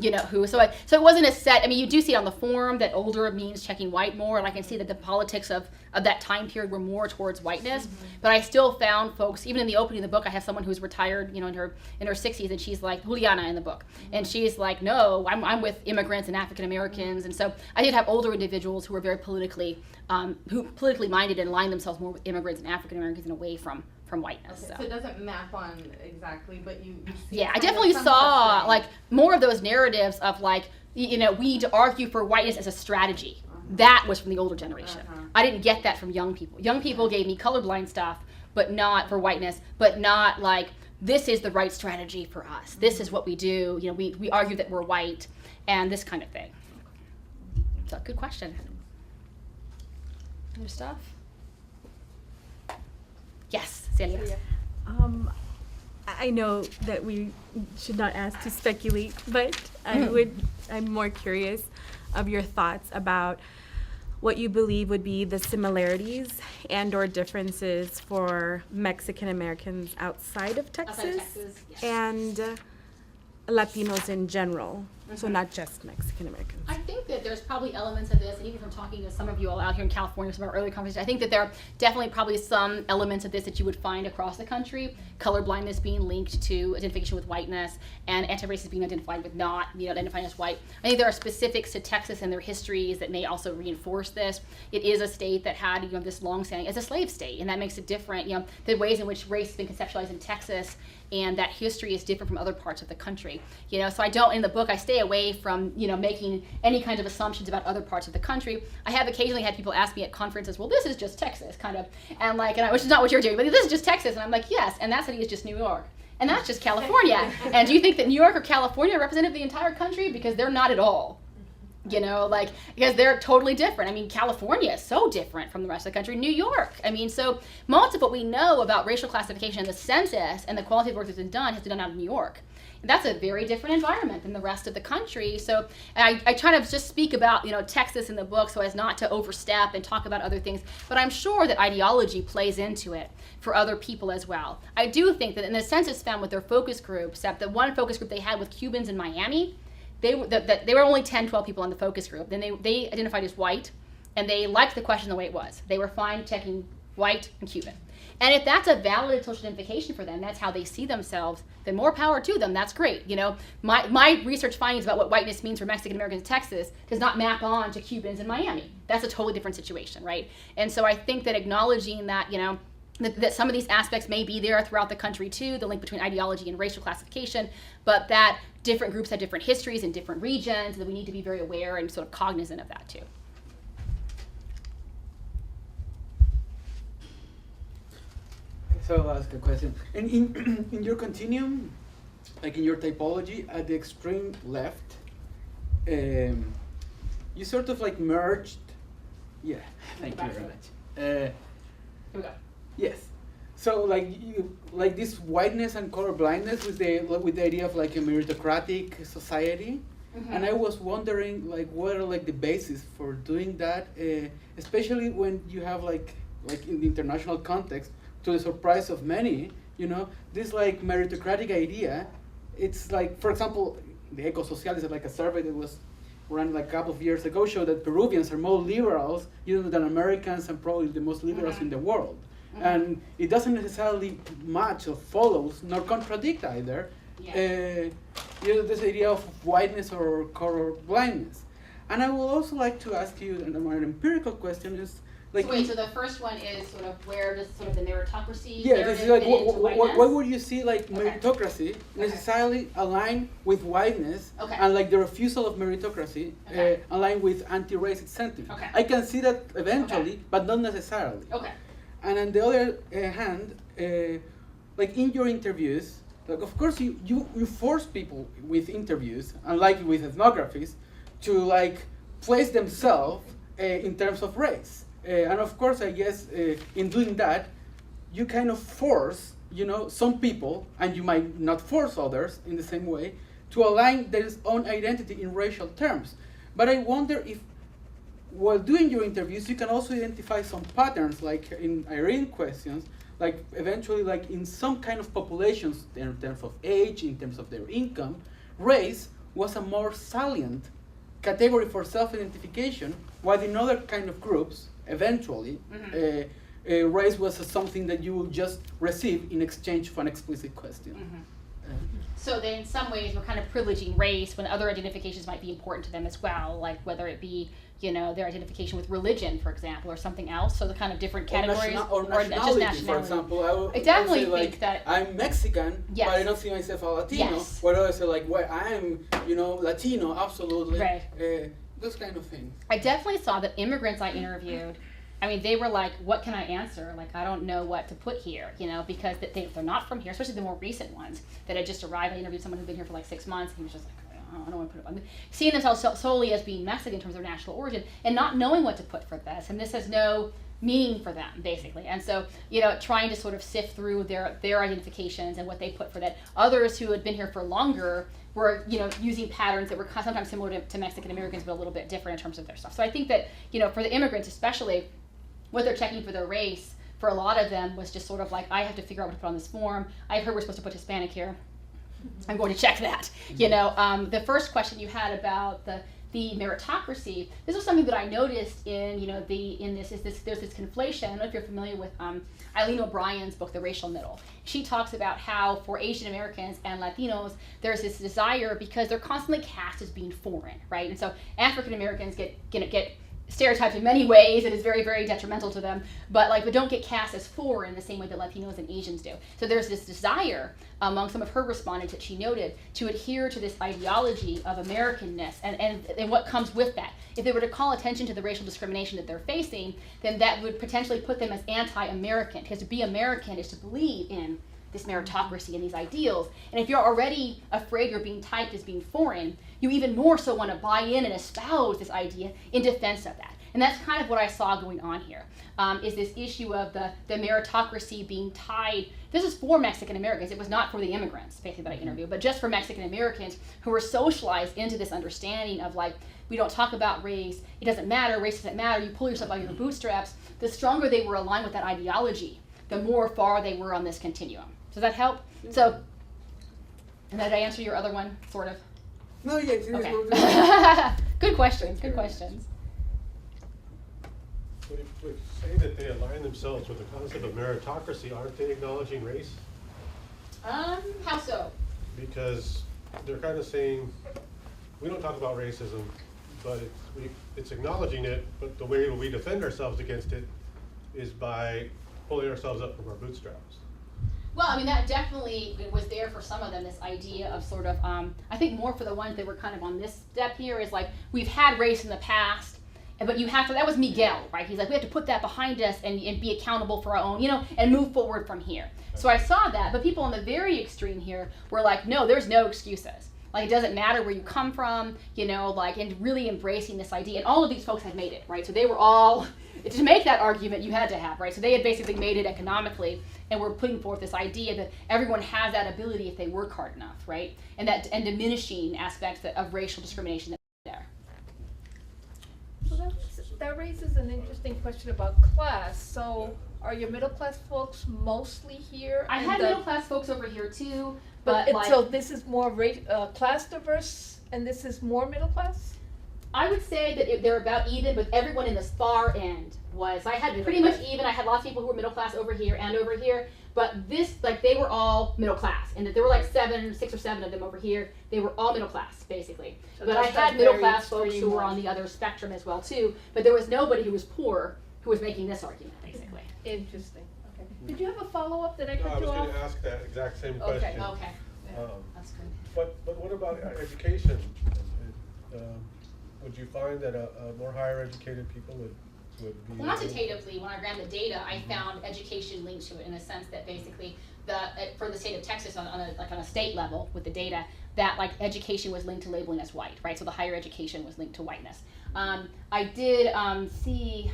Speaker 4: so it wasn't a set. I mean, you do see it on the form that older means checking white more, and I can see that the politics of that time period were more towards whiteness. But I still found folks, even in the opening of the book, I have someone who's retired, in her 60s, and she's like Juliana in the book, and she's like, no, I'm with immigrants and African Americans, and so I did have older individuals who were very politically minded and aligned themselves more with immigrants and African Americans and away from whiteness.
Speaker 5: Okay, so it doesn't map on exactly, but you see.
Speaker 4: Yeah, I definitely saw more of those narratives of we need to argue for whiteness as a strategy. That was from the older generation. I didn't get that from young people. Young people gave me colorblind stuff, but not for whiteness, but not this is the right strategy for us. This is what we do. We argue that we're white and this kind of thing. So good question. Other stuff? Yes, Celia.
Speaker 6: I know that we should not ask to speculate, but I'm more curious of your thoughts about what you believe would be the similarities and or differences for Mexican Americans outside of Texas,
Speaker 4: Yes.
Speaker 6: and Latinos in general, so not just Mexican Americans.
Speaker 4: I think that there's probably elements of this, and even from talking to some of you all out here in California, some of our earlier conversations, I think that there are definitely probably some elements of this that you would find across the country. Colorblindness being linked to identification with whiteness, and anti-racist being identified with not identifying as white. I think there are specifics to Texas and their histories that may also reinforce this. It is a state that had this long-standing, as a slave state, and that makes it different. The ways in which race has been conceptualized in Texas and that history is different from other parts of the country. So I don't, in the book, I stay away from, making any kind of assumptions about other parts of the country. I have occasionally had people ask me at conferences, well, this is just Texas, kind of, and which is not what you're doing, but this is just Texas, and I'm like, yes, and that city is just New York. And that's just California. And do you think that New York or California are representative of the entire country? Because they're not at all. Because they're totally different. I mean, California is so different from the rest of the country. New York. I mean, so most of what we know about racial classification in the census and the quality of work that's been done has been done out of New York. And that's a very different environment than the rest of the country. So I try to just speak about, Texas in the book so as not to overstep and talk about other things. But I'm sure that ideology plays into it. for other people as well. I do think that in the census found with their focus groups, that the one focus group they had with Cubans in Miami, they were only 10, 12 people on the focus group. Then they identified as white, and they liked the question the way it was. They were fine checking white and Cuban. And if that's a valid social identification for them, that's how they see themselves, then more power to them. That's great. You know, my research findings about what whiteness means for Mexican Americans in Texas does not map on to Cubans in Miami. That's a totally different situation, right? And so I think that acknowledging that, you know, that some of these aspects may be there throughout the country too, the link between ideology and racial classification, but that different groups have different histories in different regions, and that we need to be very aware and sort of cognizant of that too.
Speaker 7: So I'll ask a question. And in your continuum, like in your typology, at the extreme left, you sort of like merged. Yeah, thank you very much.
Speaker 4: Here we go.
Speaker 7: Yes. So like this whiteness and color blindness with the idea of like a meritocratic society.
Speaker 4: Mm-hmm.
Speaker 7: And I was wondering like what are like the basis for doing that, especially when you have like in the international context, to the surprise of many, you know, this like meritocratic idea, it's like, for example, the Eco-Socialists, like a survey that was run like a couple of years ago, showed that Peruvians are more liberals, you know, than Americans, and probably the most liberals
Speaker 4: Mm-hmm.
Speaker 7: in the world.
Speaker 4: Mm-hmm.
Speaker 7: And it doesn't necessarily match or follows nor contradict either.
Speaker 4: Yeah.
Speaker 7: You know, this idea of whiteness or color blindness. And I would also like to ask you a more empirical question is, like,
Speaker 4: So wait, so the first one is sort of where does sort of the meritocracy
Speaker 7: yeah, this is like
Speaker 4: fit into whiteness?
Speaker 7: what would you see like
Speaker 4: Okay.
Speaker 7: meritocracy necessarily aligned with whiteness,
Speaker 4: Okay.
Speaker 7: and like the refusal of meritocracy
Speaker 4: Okay.
Speaker 7: aligned with anti-racist sentiment?
Speaker 4: Okay.
Speaker 7: I can see that eventually,
Speaker 4: Okay.
Speaker 7: but not necessarily.
Speaker 4: Okay.
Speaker 7: And on the other hand, like in your interviews, like of course you force people with interviews, unlike with ethnographies, to like place themselves in terms of race. And of course, I guess in doing that, you kind of force, you know, some people, and you might not force others in the same way, to align their own identity in racial terms. But I wonder if, while doing your interviews, you can also identify some patterns, like in Irene questions, like eventually, like in some kind of populations, in terms of age, in terms of their income, race was a more salient category for self-identification, while in other kind of groups, eventually,
Speaker 4: Mm-hmm.
Speaker 7: race was something that you will just receive in exchange for an explicit question.
Speaker 4: Mm-hmm. So then in some ways we're kind of privileging race when other identifications might be important to them as well, like whether it be, you know, their identification with religion, for example, or something else. So the kind of different categories,
Speaker 7: or nationality, for example.
Speaker 4: I definitely
Speaker 7: say,
Speaker 4: think
Speaker 7: like,
Speaker 4: that
Speaker 7: I'm Mexican,
Speaker 4: Yes.
Speaker 7: but I don't see myself a Latino.
Speaker 4: Yes.
Speaker 7: Where others say like, well, I'm, you know, Latino, absolutely.
Speaker 4: Right.
Speaker 7: Those kind of things.
Speaker 4: I definitely saw that immigrants I interviewed, I mean, they were like, what can I answer? Like, I don't know what to put here, you know, because they're not from here, especially the more recent ones that had just arrived. I interviewed someone who'd been here for like 6 months, and he was just like, I don't want to put it on. Seeing themselves solely as being Mexican in terms of their national origin and not knowing what to put for this. And this has no meaning for them, basically. And so, you know, trying to sort of sift through their identifications and what they put for that. Others who had been here for longer were, you know, using patterns that were sometimes similar to Mexican Americans, but a little bit different in terms of their stuff. So I think that, you know, for the immigrants especially, what they're checking for their race, for a lot of them was just sort of like, I have to figure out what to put on this form. I've heard we're supposed to put Hispanic here. I'm going to check that. You know, the first question you had about the meritocracy, this was something that I noticed in, you know, there's this conflation. I don't know if you're familiar with Eileen O'Brien's book, The Racial Middle. She talks about how for Asian Americans and Latinos, there's this desire because they're constantly cast as being foreign, right? And so African Americans get stereotyped in many ways, and is very, very detrimental to them, but don't get cast as foreign the same way that Latinos and Asians do. So there's this desire among some of her respondents that she noted to adhere to this ideology of Americanness and what comes with that. If they were to call attention to the racial discrimination that they're facing, then that would potentially put them as anti-American, because to be American is to believe in this meritocracy and these ideals. And if you're already afraid you're being typed as being foreign, you even more so want to buy in and espouse this idea in defense of that. And that's kind of what I saw going on here, is this issue of the meritocracy being tied. This is for Mexican Americans. It was not for the immigrants, basically, that I interviewed, but just for Mexican Americans who were socialized into this understanding of we don't talk about race, it doesn't matter, race doesn't matter, you pull yourself out of your bootstraps. The stronger they were aligned with that ideology, the more far they were on this continuum. Does that help? So, and did I answer your other one, sort of?
Speaker 7: No, yes, it is.
Speaker 4: Okay. Good questions, good questions.
Speaker 8: When you say that they align themselves with the concept of meritocracy, aren't they acknowledging race?
Speaker 4: How so?
Speaker 8: Because they're kind of saying, we don't talk about racism, but it's acknowledging it, but the way we defend ourselves against it is by pulling ourselves up from our bootstraps.
Speaker 4: Well, I mean, that definitely was there for some of them, this idea of sort of, I think more for the ones that were kind of on this step here is like, we've had race in the past, but you have to, that was Miguel, right? He's like, we have to put that behind us and be accountable for our own, and move forward from here. So I saw that, but people on the very extreme here were like, no, there's no excuses. Like, it doesn't matter where you come from, and really embracing this idea. And all of these folks had made it, right? So they were all, to make that argument, you had to have, right? So they had basically made it economically, and were putting forth this idea that everyone has that ability if they work hard enough, right? And diminishing aspects of racial discrimination that's there.
Speaker 9: So that raises an interesting question about class. So are your middle class folks mostly here?
Speaker 4: I had middle class folks over here too, but
Speaker 9: so this is more class diverse, and this is more middle class?
Speaker 4: I would say that they're about even, but everyone in this far end was. I had pretty much even. I had lots of people who were middle class over here and over here, but this, they were all middle class, and there were like 6 or 7 of them over here. They were all middle class, basically.
Speaker 9: So
Speaker 4: but I had middle class folks who were on the other spectrum as well too. But there was nobody who was poor who was making this argument, basically.
Speaker 9: Interesting. Okay. Did you have a follow up that I
Speaker 8: No,
Speaker 9: cut
Speaker 8: I was
Speaker 9: you
Speaker 8: going
Speaker 9: off?
Speaker 8: to ask that exact same
Speaker 9: Okay.
Speaker 8: question.
Speaker 4: Okay, that's good.
Speaker 8: But what about education? Would you find that more higher educated people would be...
Speaker 4: Quantitatively, when I ran the data, I found education linked to it in a sense that basically, for the state of Texas on a state level with the data, that education was linked to labeling as white, right? So the higher education was linked to whiteness. I did see.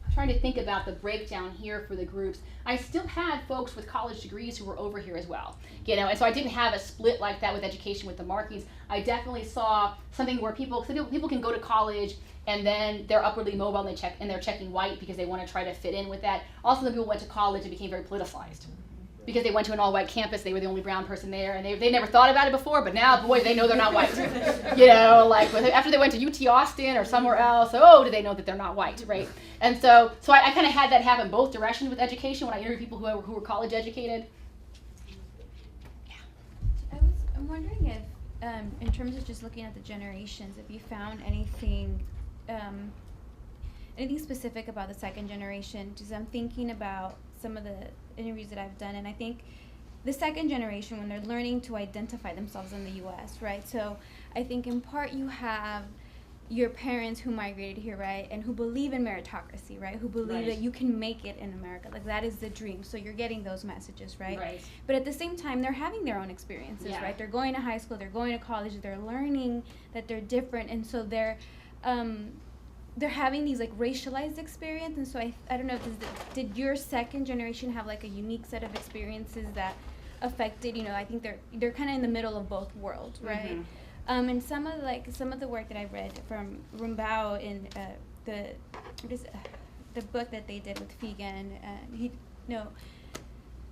Speaker 4: I'm trying to think about the breakdown here for the groups. I still had folks with college degrees who were over here as well, and so I didn't have a split like that with education with the markings. I definitely saw something where people can go to college and then they're upwardly mobile and they're checking white because they want to try to fit in with that. Also, the people went to college and became very politicized because they went to an all-white campus. They were the only brown person there, and they never thought about it before, but now, boy, they know they're not white. After they went to UT Austin or somewhere else, do they know that they're not white, right? And so I kind of had that happen both directions with education when I interviewed people who were college educated.
Speaker 10: I'm wondering if, in terms of just looking at the generations, if you found anything specific about the second generation, because I'm thinking about some of the interviews that I've done, and I think the second generation, when they're learning to identify themselves in the U.S., right? So I think in part you have your parents who migrated here, right, and who believe in meritocracy, right, who believe that you can make it in America, that is the dream. So you're getting those messages, right? But at the same time, they're having their own experiences, right? They're going to high school, they're going to college, they're learning that they're different, and so they're having these racialized experience. And so I don't know, did your second generation have a unique set of experiences that affected, I think they're kind of in the middle of both worlds, right? Mm-hmm. And some of the work that I read from Rumbao in the book that they did with Fegan,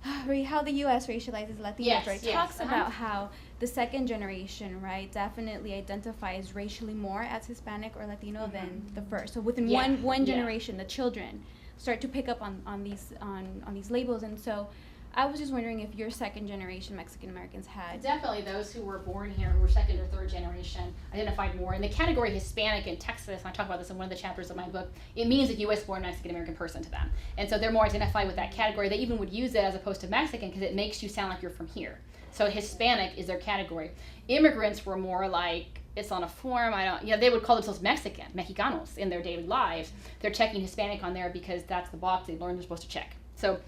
Speaker 10: how the U.S. racializes Latinos, right? Talks about how the second generation, right, definitely identifies racially more as Hispanic or Latino than the first. So within one generation, the children start to pick up on these labels, and so I was just wondering if your second generation Mexican Americans had.
Speaker 4: Definitely those who were born here, who were second or third generation, identified more. In the category Hispanic in Texas, and I talk about this in one of the chapters of my book, it means a U.S. born Mexican American person to them. And so they're more identified with that category. They even would use it as opposed to Mexican because it makes you sound like you're from here. So Hispanic is their category. Immigrants were more like, it's on a form, they would call themselves Mexican, Mexicanos in their daily lives. They're checking Hispanic on there because that's the box they learned they're supposed to check. So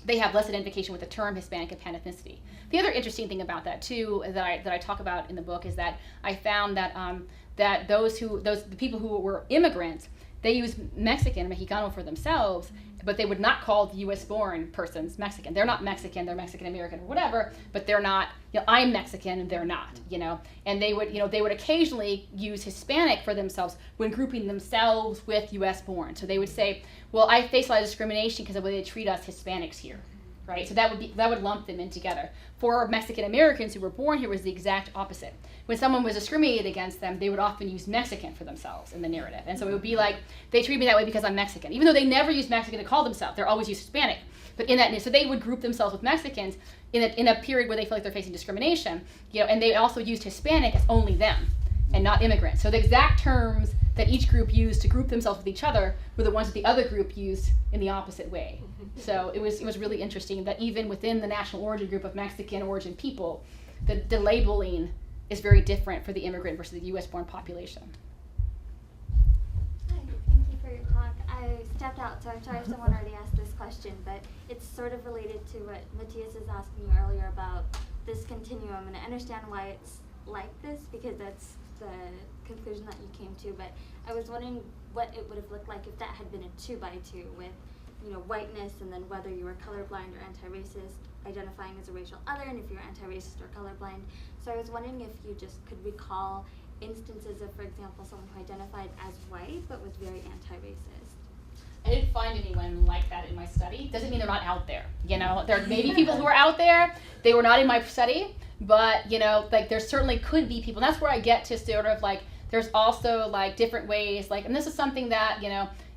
Speaker 4: they have less identification with the term Hispanic and pan-ethnicity. The other interesting thing about that too, that I talk about in the book, is that I found that the people who were immigrants, they use Mexican, Mexicano for themselves, but they would not call the U.S. born persons Mexican. They're not Mexican, they're Mexican American or whatever, but they're not, I'm Mexican and they're not, and they would occasionally use Hispanic for themselves when grouping themselves with U.S. born. So they would say, well, I face a lot of discrimination because of the way they treat us Hispanics here. right? So that would lump them in together. For Mexican Americans who were born here was the exact opposite. When someone was discriminated against them, they would often use Mexican for themselves in the narrative. And so it would be like, they treat me that way because I'm Mexican. Even though they never use Mexican to call themselves, they're always used Hispanic. But in that, so they would group themselves with Mexicans in a period where they feel like they're facing discrimination, and they also used Hispanic as only them and not immigrants. So the exact terms that each group used to group themselves with each other were the ones that the other group used in the opposite way. So it was really interesting that even within the national origin group of Mexican origin people, the labeling is very different for the immigrant versus the U.S. born population.
Speaker 11: Hi, thank you for your talk. I stepped out, so I'm sorry if someone already asked this question, but it's sort of related to what Matthias was asking earlier about this continuum, and I understand why it's like this because that's the conclusion that you came to, but I was wondering what it would have looked like if that had been a 2x2 with, whiteness, and then whether you were colorblind or anti-racist, identifying as a racial other, and if you're anti-racist or colorblind. So I was wondering if you just could recall instances of, for example, someone who identified as white but was very anti-racist.
Speaker 4: I didn't find anyone like that in my study. Doesn't mean they're not out there. There may be people who are out there. They were not in my study, but there certainly could be people. And that's where I get to sort of there's also different ways, and this is something that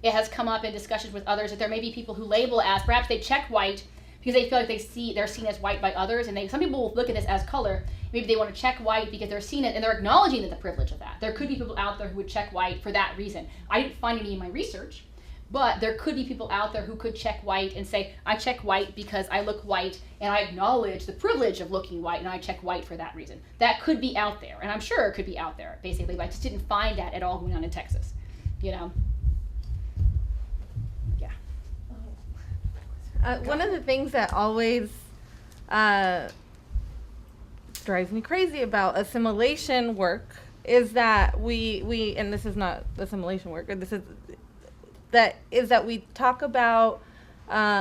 Speaker 4: it has come up in discussions with others, that there may be people who label as, perhaps they check white because they feel like they're seen as white by others, and some people will look at this as color. Maybe they want to check white because they're seen it and they're acknowledging the privilege of that. There could be people out there who would check white for that reason. I didn't find any in my research, but there could be people out there who could check white and say, I check white because I look white and I acknowledge the privilege of looking white, and I check white for that reason. That could be out there, and I'm sure it could be out there, basically, but I just didn't find that at all going on in Texas, Yeah.
Speaker 5: One of the things that always drives me crazy about assimilation work is that we and this is not assimilation work, that we talk about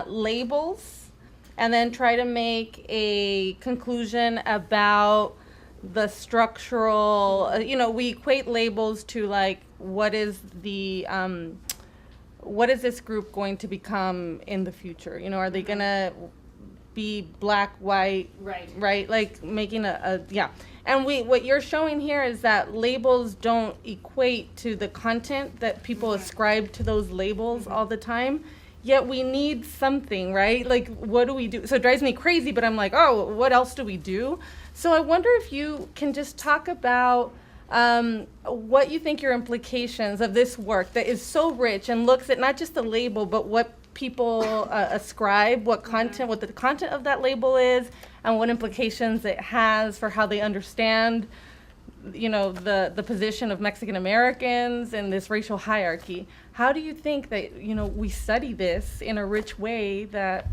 Speaker 5: labels and then try to make a conclusion about the structural, we equate labels to what is this group going to become in the future? Are they gonna be black, white, right? Making yeah. And what you're showing here is that labels don't equate to the content that people ascribe to those labels all the time. Yet we need something, right? What do we do? So it drives me crazy, but I'm like, oh, what else do we do? So I wonder if you can just talk about what you think your implications of this work that is so rich and looks at not just the label, but what people ascribe, what the content of that label is, and what implications it has for how they understand, the position of Mexican Americans in this racial hierarchy. How do you think that, we study this in a rich way that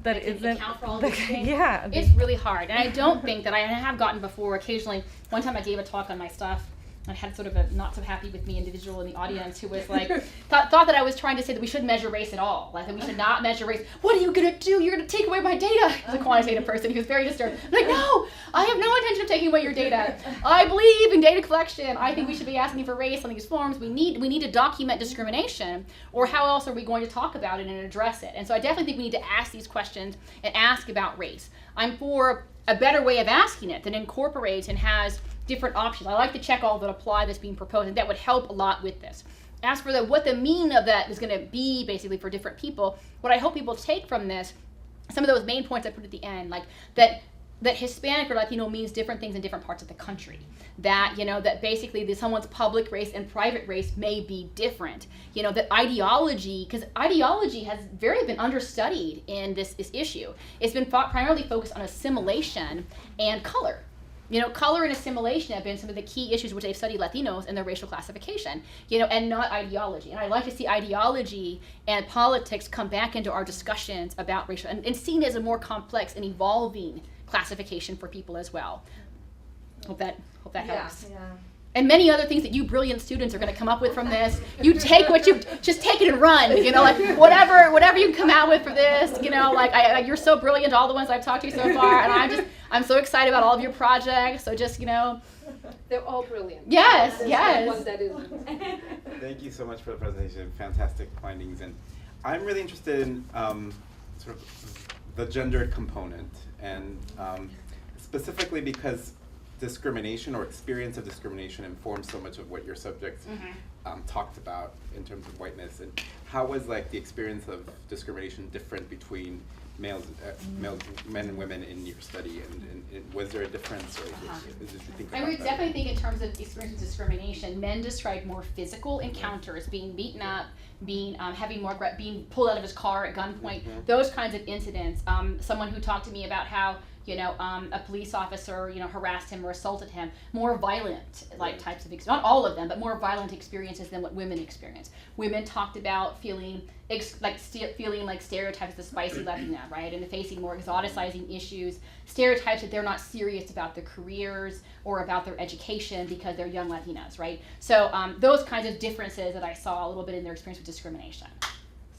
Speaker 5: isn't
Speaker 4: account for all these things?
Speaker 5: Yeah,
Speaker 4: it's really hard, and I don't think that I have gotten before. Occasionally, one time I gave a talk on my stuff. I had sort of a not so happy with me individual in the audience who was thought that I was trying to say that we shouldn't measure race at all, that we should not measure race. What are you gonna do? You're gonna take away my data. As a quantitative person, he was very disturbed. I'm like, no, I have no intention of taking away your data. I believe in data collection. I think we should be asking for race on these forms. We need to document discrimination, or how else are we going to talk about it and address it? And so I definitely think we need to ask these questions and ask about race. I'm for a better way of asking it that incorporates and has different options. I like the check all that apply that's being proposed, and that would help a lot with this. As for what the meaning of that is going to be basically for different people, what I hope people take from this, some of those main points I put at the end, that Hispanic or Latino means different things in different parts of the country. That, that basically someone's public race and private race may be different. That ideology, because ideology has very been understudied in this issue. It's been primarily focused on assimilation and color. Color and assimilation have been some of the key issues which they've studied Latinos and their racial classification, and not ideology. And I'd like to see ideology and politics come back into our discussions about racial and seen as a more complex and evolving classification for people as well. Hope that helps.
Speaker 5: Yeah.
Speaker 4: And many other things that you brilliant students are going to come up with from this. You take just take it and run, whatever you can come out with for this, you're so brilliant, all the ones I've talked to so far, and I'm so excited about all of your projects, so just,
Speaker 9: They're all brilliant.
Speaker 4: Yes,
Speaker 9: There's
Speaker 4: yes.
Speaker 9: not one that isn't.
Speaker 12: Thank you so much for the presentation, fantastic findings, and I'm really interested in sort of the gendered component, and specifically because discrimination or experience of discrimination informs so much of what your subjects talked about in terms of whiteness. And how was like the experience of discrimination different between men and women in your study? And was there a difference, or did you think about
Speaker 4: I would
Speaker 12: that?
Speaker 4: definitely think in terms of experience of discrimination, men described more physical encounters, being beaten up, being having more being pulled out of his car at gunpoint, those kinds of incidents. Someone who talked to me about how a police officer, harassed him or assaulted him, more violent types of not all of them, but more violent experiences than what women experience. Women talked about feeling like stereotypes of the spicy Latina, right, and facing more exoticizing issues, stereotypes that they're not serious about their careers or about their education because they're young Latinas, right? So those kinds of differences that I saw a little bit in their experience with discrimination.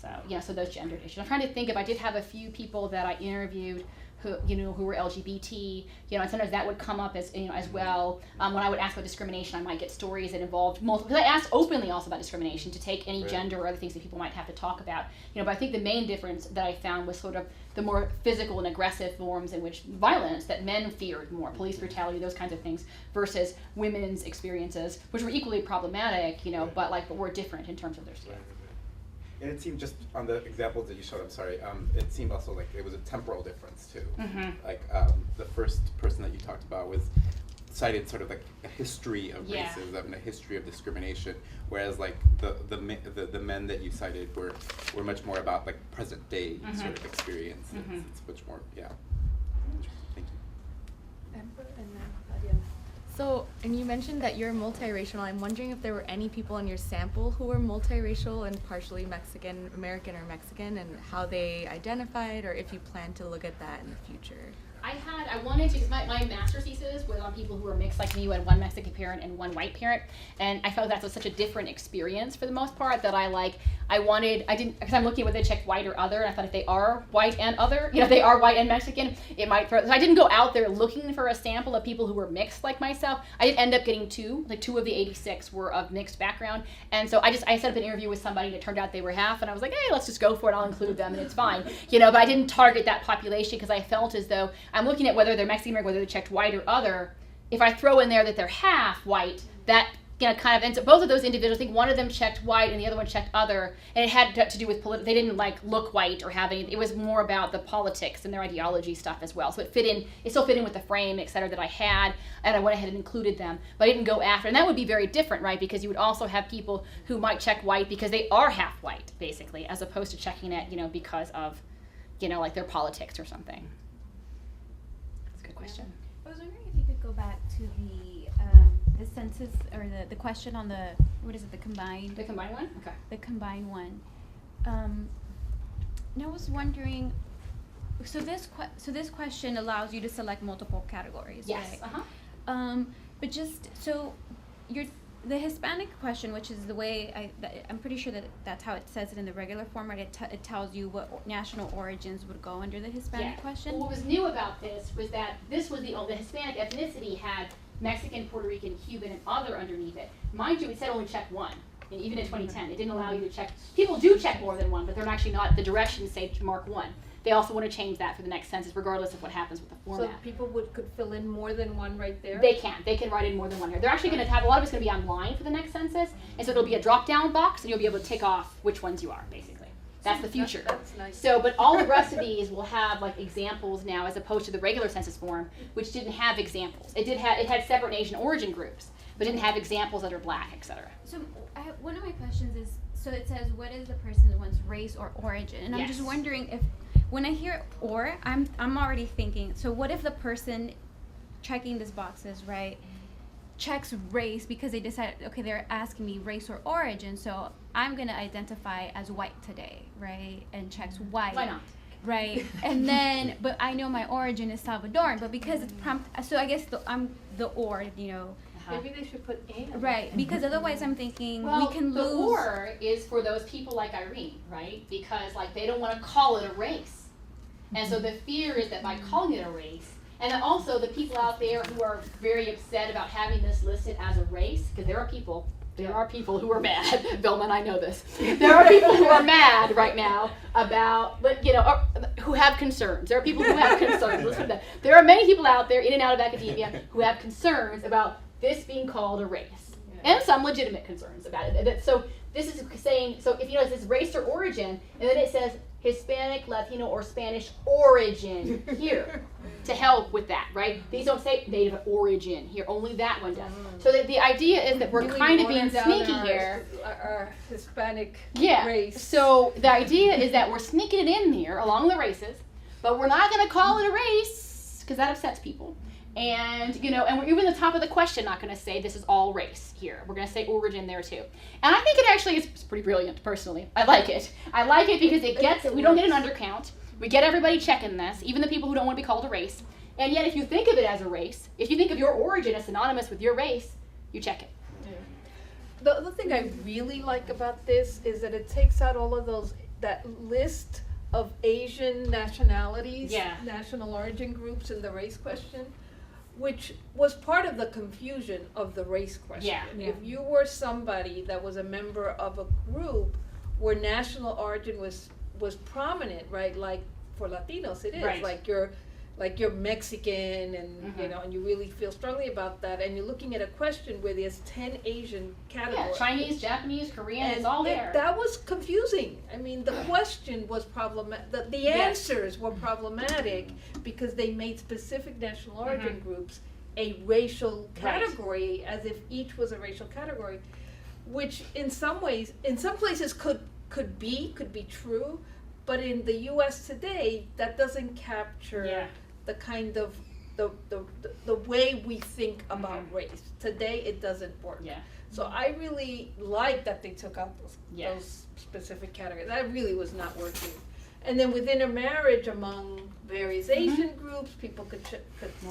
Speaker 4: So so those gendered issues. I'm trying to think if I did have a few people that I interviewed who were LGBT, and sometimes that would come up as as well. When I would ask about discrimination, I might get stories that involved multiple. Because I asked openly also about discrimination to take any gender or other things that people might have to talk about. But I think the main difference that I found was sort of the more physical and aggressive forms in which violence that men feared more, police brutality, those kinds of things, versus women's experiences, which were equally problematic, but were different in terms of their scale.
Speaker 12: And it seemed, just on the examples that you showed, I'm sorry, it seemed also like it was a temporal difference too. Like the first person that you talked about cited sort of like a history of racism and a history of discrimination, whereas like the men that you cited were much more about like present day sort of experience. It's much more, Thank you.
Speaker 6: Amber and then Ariana. So, and you mentioned that you're multiracial. I'm wondering if there were any people in your sample who were multiracial and partially Mexican, American or Mexican, and how they identified, or if you plan to look at that in the future.
Speaker 4: I wanted to, my master's thesis was on people who were mixed like me, who had one Mexican parent and one white parent, and I felt that was such a different experience for the most part that because I'm looking at whether they checked white or other, and I thought if they are white and other, if they are white and Mexican, it might, so I didn't go out there looking for a sample of people who were mixed like myself. I did end up getting two of the 86 were of mixed background, and so I set up an interview with somebody and it turned out they were half, and I was like, hey, let's just go for it, I'll include them and it's fine, but I didn't target that population because I felt as though I'm looking at whether they're Mexican or whether they checked white or other. If I throw in there that they're half white, that kind of ends up, both of those individuals, I think one of them checked white and the other one checked other, and it had to do with they didn't look white or have any, it was more about the politics and their ideology stuff as well. So it still fit in with the frame, et cetera, that I had, and I went ahead and included them, but I didn't go after, and that would be very different, right, because you would also have people who might check white because they are half white, basically, as opposed to checking it, because of, like their politics or something. Question.
Speaker 10: I was wondering if you could go back to the census or the question on the the combined
Speaker 4: one? Okay.
Speaker 10: The combined one. And I was wondering, so this question allows you to select multiple categories,
Speaker 4: yes,
Speaker 10: right? But just so the Hispanic question, which is the way I'm pretty sure that's how it says it in the regular format. It tells you what national origins would go under the Hispanic question.
Speaker 4: Well, what was new about this was that this was the Hispanic ethnicity had Mexican, Puerto Rican, Cuban, and other underneath it. Mind you, it said only check one. And even in 2010, it didn't allow you to check. People do check more than one, but they're actually not. The directions say to mark one. They also want to change that for the next census, regardless of what happens with the format.
Speaker 9: So people could fill in more than one right there?
Speaker 4: They can write in more than one here. They're actually going to have, a lot of it's going to be online for the next census, and so it'll be a drop-down box, and you'll be able to tick off which ones you are, basically. That's the future.
Speaker 9: That's nice.
Speaker 4: So, but all the rest of these will have examples now, as opposed to the regular census form, which didn't have examples. It had separate Asian origin groups, but didn't have examples that are black, etc.
Speaker 10: So one of my questions is, so it says, what is the person's race or origin? And I'm just wondering if, when I hear or, I'm already thinking, so what if the person checking these boxes, right, checks race because they decide, okay, they're asking me race or origin, so I'm going to identify as white today, right, and checks white.
Speaker 4: Why not?
Speaker 10: Right, and then, but I know my origin is Salvadoran, but because it's so I guess I'm the or,
Speaker 9: Maybe they should put and.
Speaker 10: Right, because otherwise I'm thinking
Speaker 4: Well,
Speaker 10: we can
Speaker 4: the
Speaker 10: lose.
Speaker 4: or is for those people like Irene, right? Because they don't want to call it a race. And so the fear is that by calling it a race, and then also the people out there who are very upset about having this listed as a race, because there are people There are people who are mad. Velma and I know this. There are people who are mad right now about, who have concerns. There are people who have concerns. Let's put that. There are many people out there, in and out of academia, who have concerns about this being called a race, and some legitimate concerns about it. So this is saying, so if it says race or origin, and then it says Hispanic, Latino, or Spanish origin here to help with that, right? These don't say native origin here, only that one does. So the idea is that we're kind of being sneaky here.
Speaker 9: Our Hispanic
Speaker 4: Yeah.
Speaker 9: race.
Speaker 4: So the idea is that we're sneaking it in here along the races, but we're not going to call it a race because that upsets people. And, and we're even the top of the question not going to say this is all race here. We're going to say origin there too. And I think it actually is pretty brilliant, personally. I like it. I like it because we don't get an undercount. We get everybody checking this, even the people who don't want to be called a race. And yet if you think of it as a race, if you think of your origin as synonymous with your race, you check it.
Speaker 9: The other thing I really like about this is that it takes out all of that list of Asian nationalities, national origin groups in the race question, which was part of the confusion of the race question. If you were somebody that was a member of a group where national origin was prominent, right? Like for Latinos, it is like you're Mexican, and and you really feel strongly about that, and you're looking at a question where there's 10 Asian categories.
Speaker 4: Yeah, Chinese, Japanese, Korean, it's all there.
Speaker 9: That was confusing. I mean, the question was problematic. The answers were problematic because they made specific national origin groups a racial category, as if each was a racial category, which in some ways, in some places could be true, but in the U.S. today, that doesn't capture the kind of the way we think about race. Today, it doesn't work. So I really like that they took out those specific categories. That really was not working. And then within a marriage among various Asian groups, people could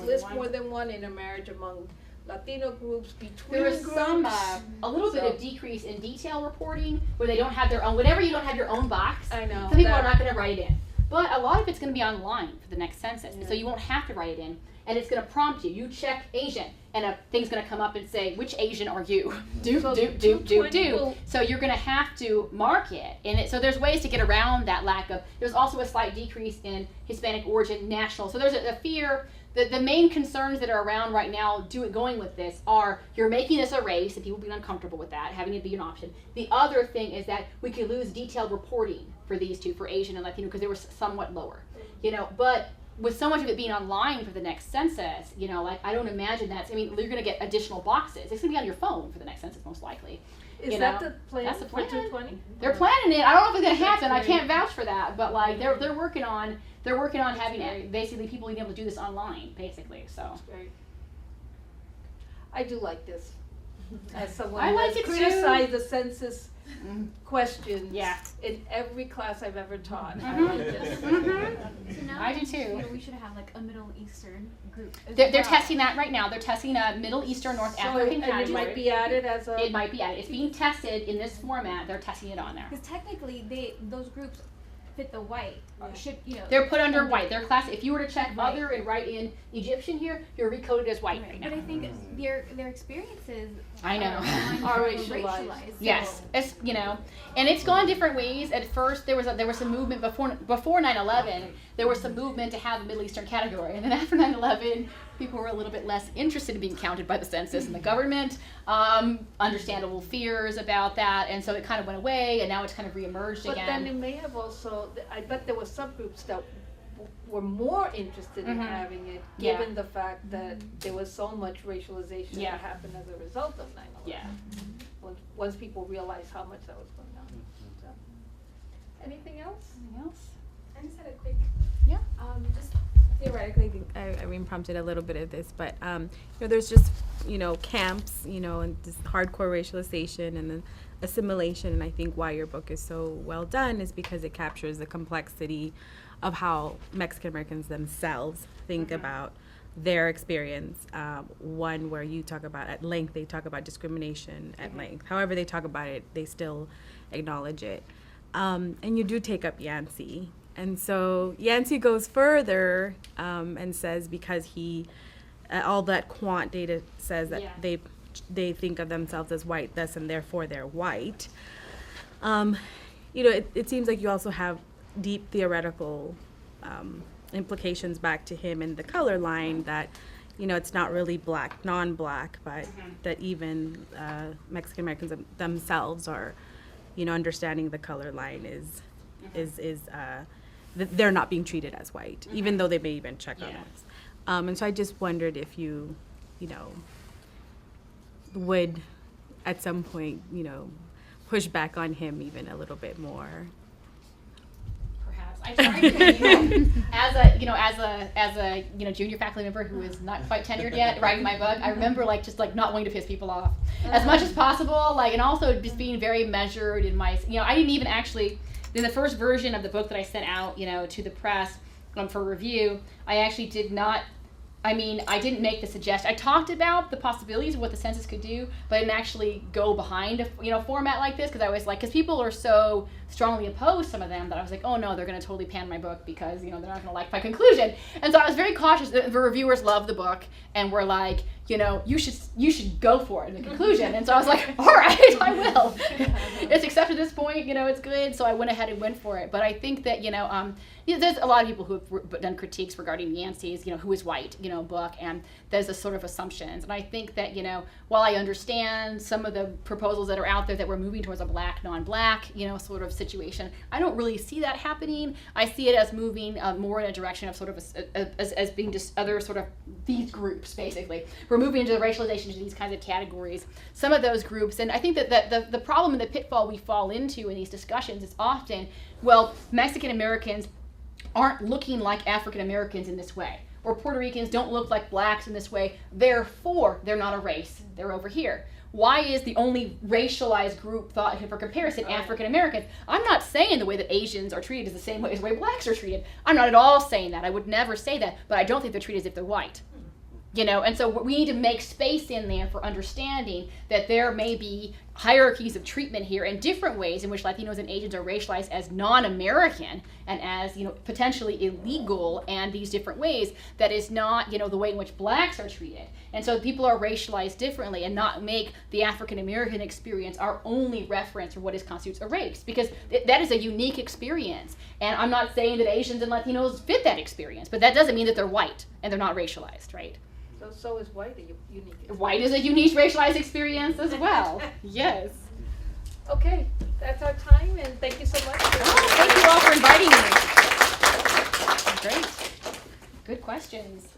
Speaker 9: list more than one. In a marriage among Latino groups, between
Speaker 4: there was
Speaker 9: groups.
Speaker 4: A little bit of decrease in detail reporting where they don't have their own, whenever you don't have your own box,
Speaker 9: I know,
Speaker 4: some people are not going to write it in. But a lot of it's going to be online for the next census, so you won't have to write it in. And it's going to prompt you. You check Asian, and a thing's going to come up and say, which Asian are you? Do. So you're going to have to mark it. And so there's ways to get around that lack of, there's also a slight decrease in Hispanic origin national. So there's a fear. The main concerns that are around right now going with this are you're making this a race, and people being uncomfortable with that, having it be an option. The other thing is that we could lose detailed reporting for these two, for Asian and Latino, because they were somewhat lower. But with so much of it being online for the next census, I don't imagine you're going to get additional boxes. It's going to be on your phone for the next census, most likely.
Speaker 9: Is that the plan?
Speaker 4: That's the plan.
Speaker 9: For 220?
Speaker 4: They're planning it. I don't know if it's going to happen. I can't vouch for that, but they're working on having it, basically people being able to do this online, basically. So.
Speaker 9: Great. I do like this. As someone
Speaker 4: I
Speaker 9: who
Speaker 4: like
Speaker 9: has
Speaker 4: it too.
Speaker 9: criticized the census questions in every class I've ever taught. I like this.
Speaker 11: So now
Speaker 4: I do too.
Speaker 11: we should have like a Middle Eastern group.
Speaker 4: They're testing that right now. They're testing a Middle Eastern, North African category.
Speaker 9: And it might be added as a.
Speaker 4: It might be added. It's being tested in this format. They're testing it on there.
Speaker 10: Because technically, those groups fit the white.
Speaker 4: They're put under white. They're class. If you were to check other and write in Egyptian here, you're recoded as white right now.
Speaker 10: But I think their experiences
Speaker 4: I know.
Speaker 9: Are racialized.
Speaker 4: Yes, it's and it's gone different ways. At first, there was some movement before 9/11. There was some movement to have a Middle Eastern category, and then after 9/11, people were a little bit less interested in being counted by the census and the government. Understandable fears about that, and so it kind of went away, and now it's kind of reemerged again.
Speaker 9: But then it may have also. I bet there were subgroups that were more interested in having it, given the fact that there was so much racialization that happened as a result of 9/11.
Speaker 4: Yeah.
Speaker 9: Once people realized how much that was going on. So. Anything else?
Speaker 6: I just had a quick.
Speaker 4: Yeah.
Speaker 6: Just theoretically, Irene prompted a little bit of this, but there's just camps, and this hardcore racialization and then assimilation, and I think why your book is so well done is because it captures the complexity of how Mexican Americans themselves think about their experience. One where you talk about at length, they talk about discrimination at length. However they talk about it, they still acknowledge it. And you do take up Yancey. And so Yancey goes further and says because all that quant data says that they they think of themselves as white, thus and therefore they're white. It seems like you also have deep theoretical implications back to him in the color line that, it's not really black, non-black, but that even Mexican Americans themselves are, understanding the color line is they're not being treated as white, even though they may even check on us. And so I just wondered if you, would at some point, push back on him even a little bit more.
Speaker 4: Perhaps I tried to, as a junior faculty member who is not quite tenured yet, writing my book. I remember just not wanting to piss people off as much as possible, and also just being very measured in my, I didn't even actually. In the first version of the book that I sent out, to the press for review, I actually did not. I didn't make the suggestion. I talked about the possibilities of what the census could do, but I didn't actually go behind a format like this, because I was because people are so strongly opposed, some of them, that I was like, oh no, they're going to totally pan my book because they're not going to like my conclusion. And so I was very cautious. The reviewers loved the book and were like, you should go for it in the conclusion. And so I was like, all right, I will. It's accepted at this point. It's good. So I went ahead and went for it. But I think that there's a lot of people who have done critiques regarding Yancey's who is white book, and there's a sort of assumptions. And I think that while I understand some of the proposals that are out there that we're moving towards a black non-black sort of situation, I don't really see that happening. I see it as moving more in a direction of sort of as being just other sort of these groups. Basically, we're moving into the racialization of these kinds of categories. Some of those groups, and I think that the problem and the pitfall we fall into in these discussions is often, Mexican Americans aren't looking like African Americans in this way, or Puerto Ricans don't look like blacks in this way, therefore they're not a race, they're over here. Why is the only racialized group thought for comparison African Americans? I'm not saying the way that Asians are treated is the same way as the way blacks are treated. I'm not at all saying that. I would never say that, but I don't think they're treated as if they're white. And so we need to make space in there for understanding that there may be hierarchies of treatment here and different ways in which Latinos and Asians are racialized as non-American and as, potentially illegal, and these different ways that is not, the way in which blacks are treated. And so people are racialized differently, and not make the African American experience our only reference for what constitutes a race, because that is a unique experience. And I'm not saying that Asians and Latinos fit that experience, but that doesn't mean that they're white and they're not racialized, right?
Speaker 9: So is white a unique experience?
Speaker 4: White is a unique racialized experience as well. Yes.
Speaker 9: Okay, that's our time, and thank you so much.
Speaker 4: Thank you all for inviting me. Great. Good questions.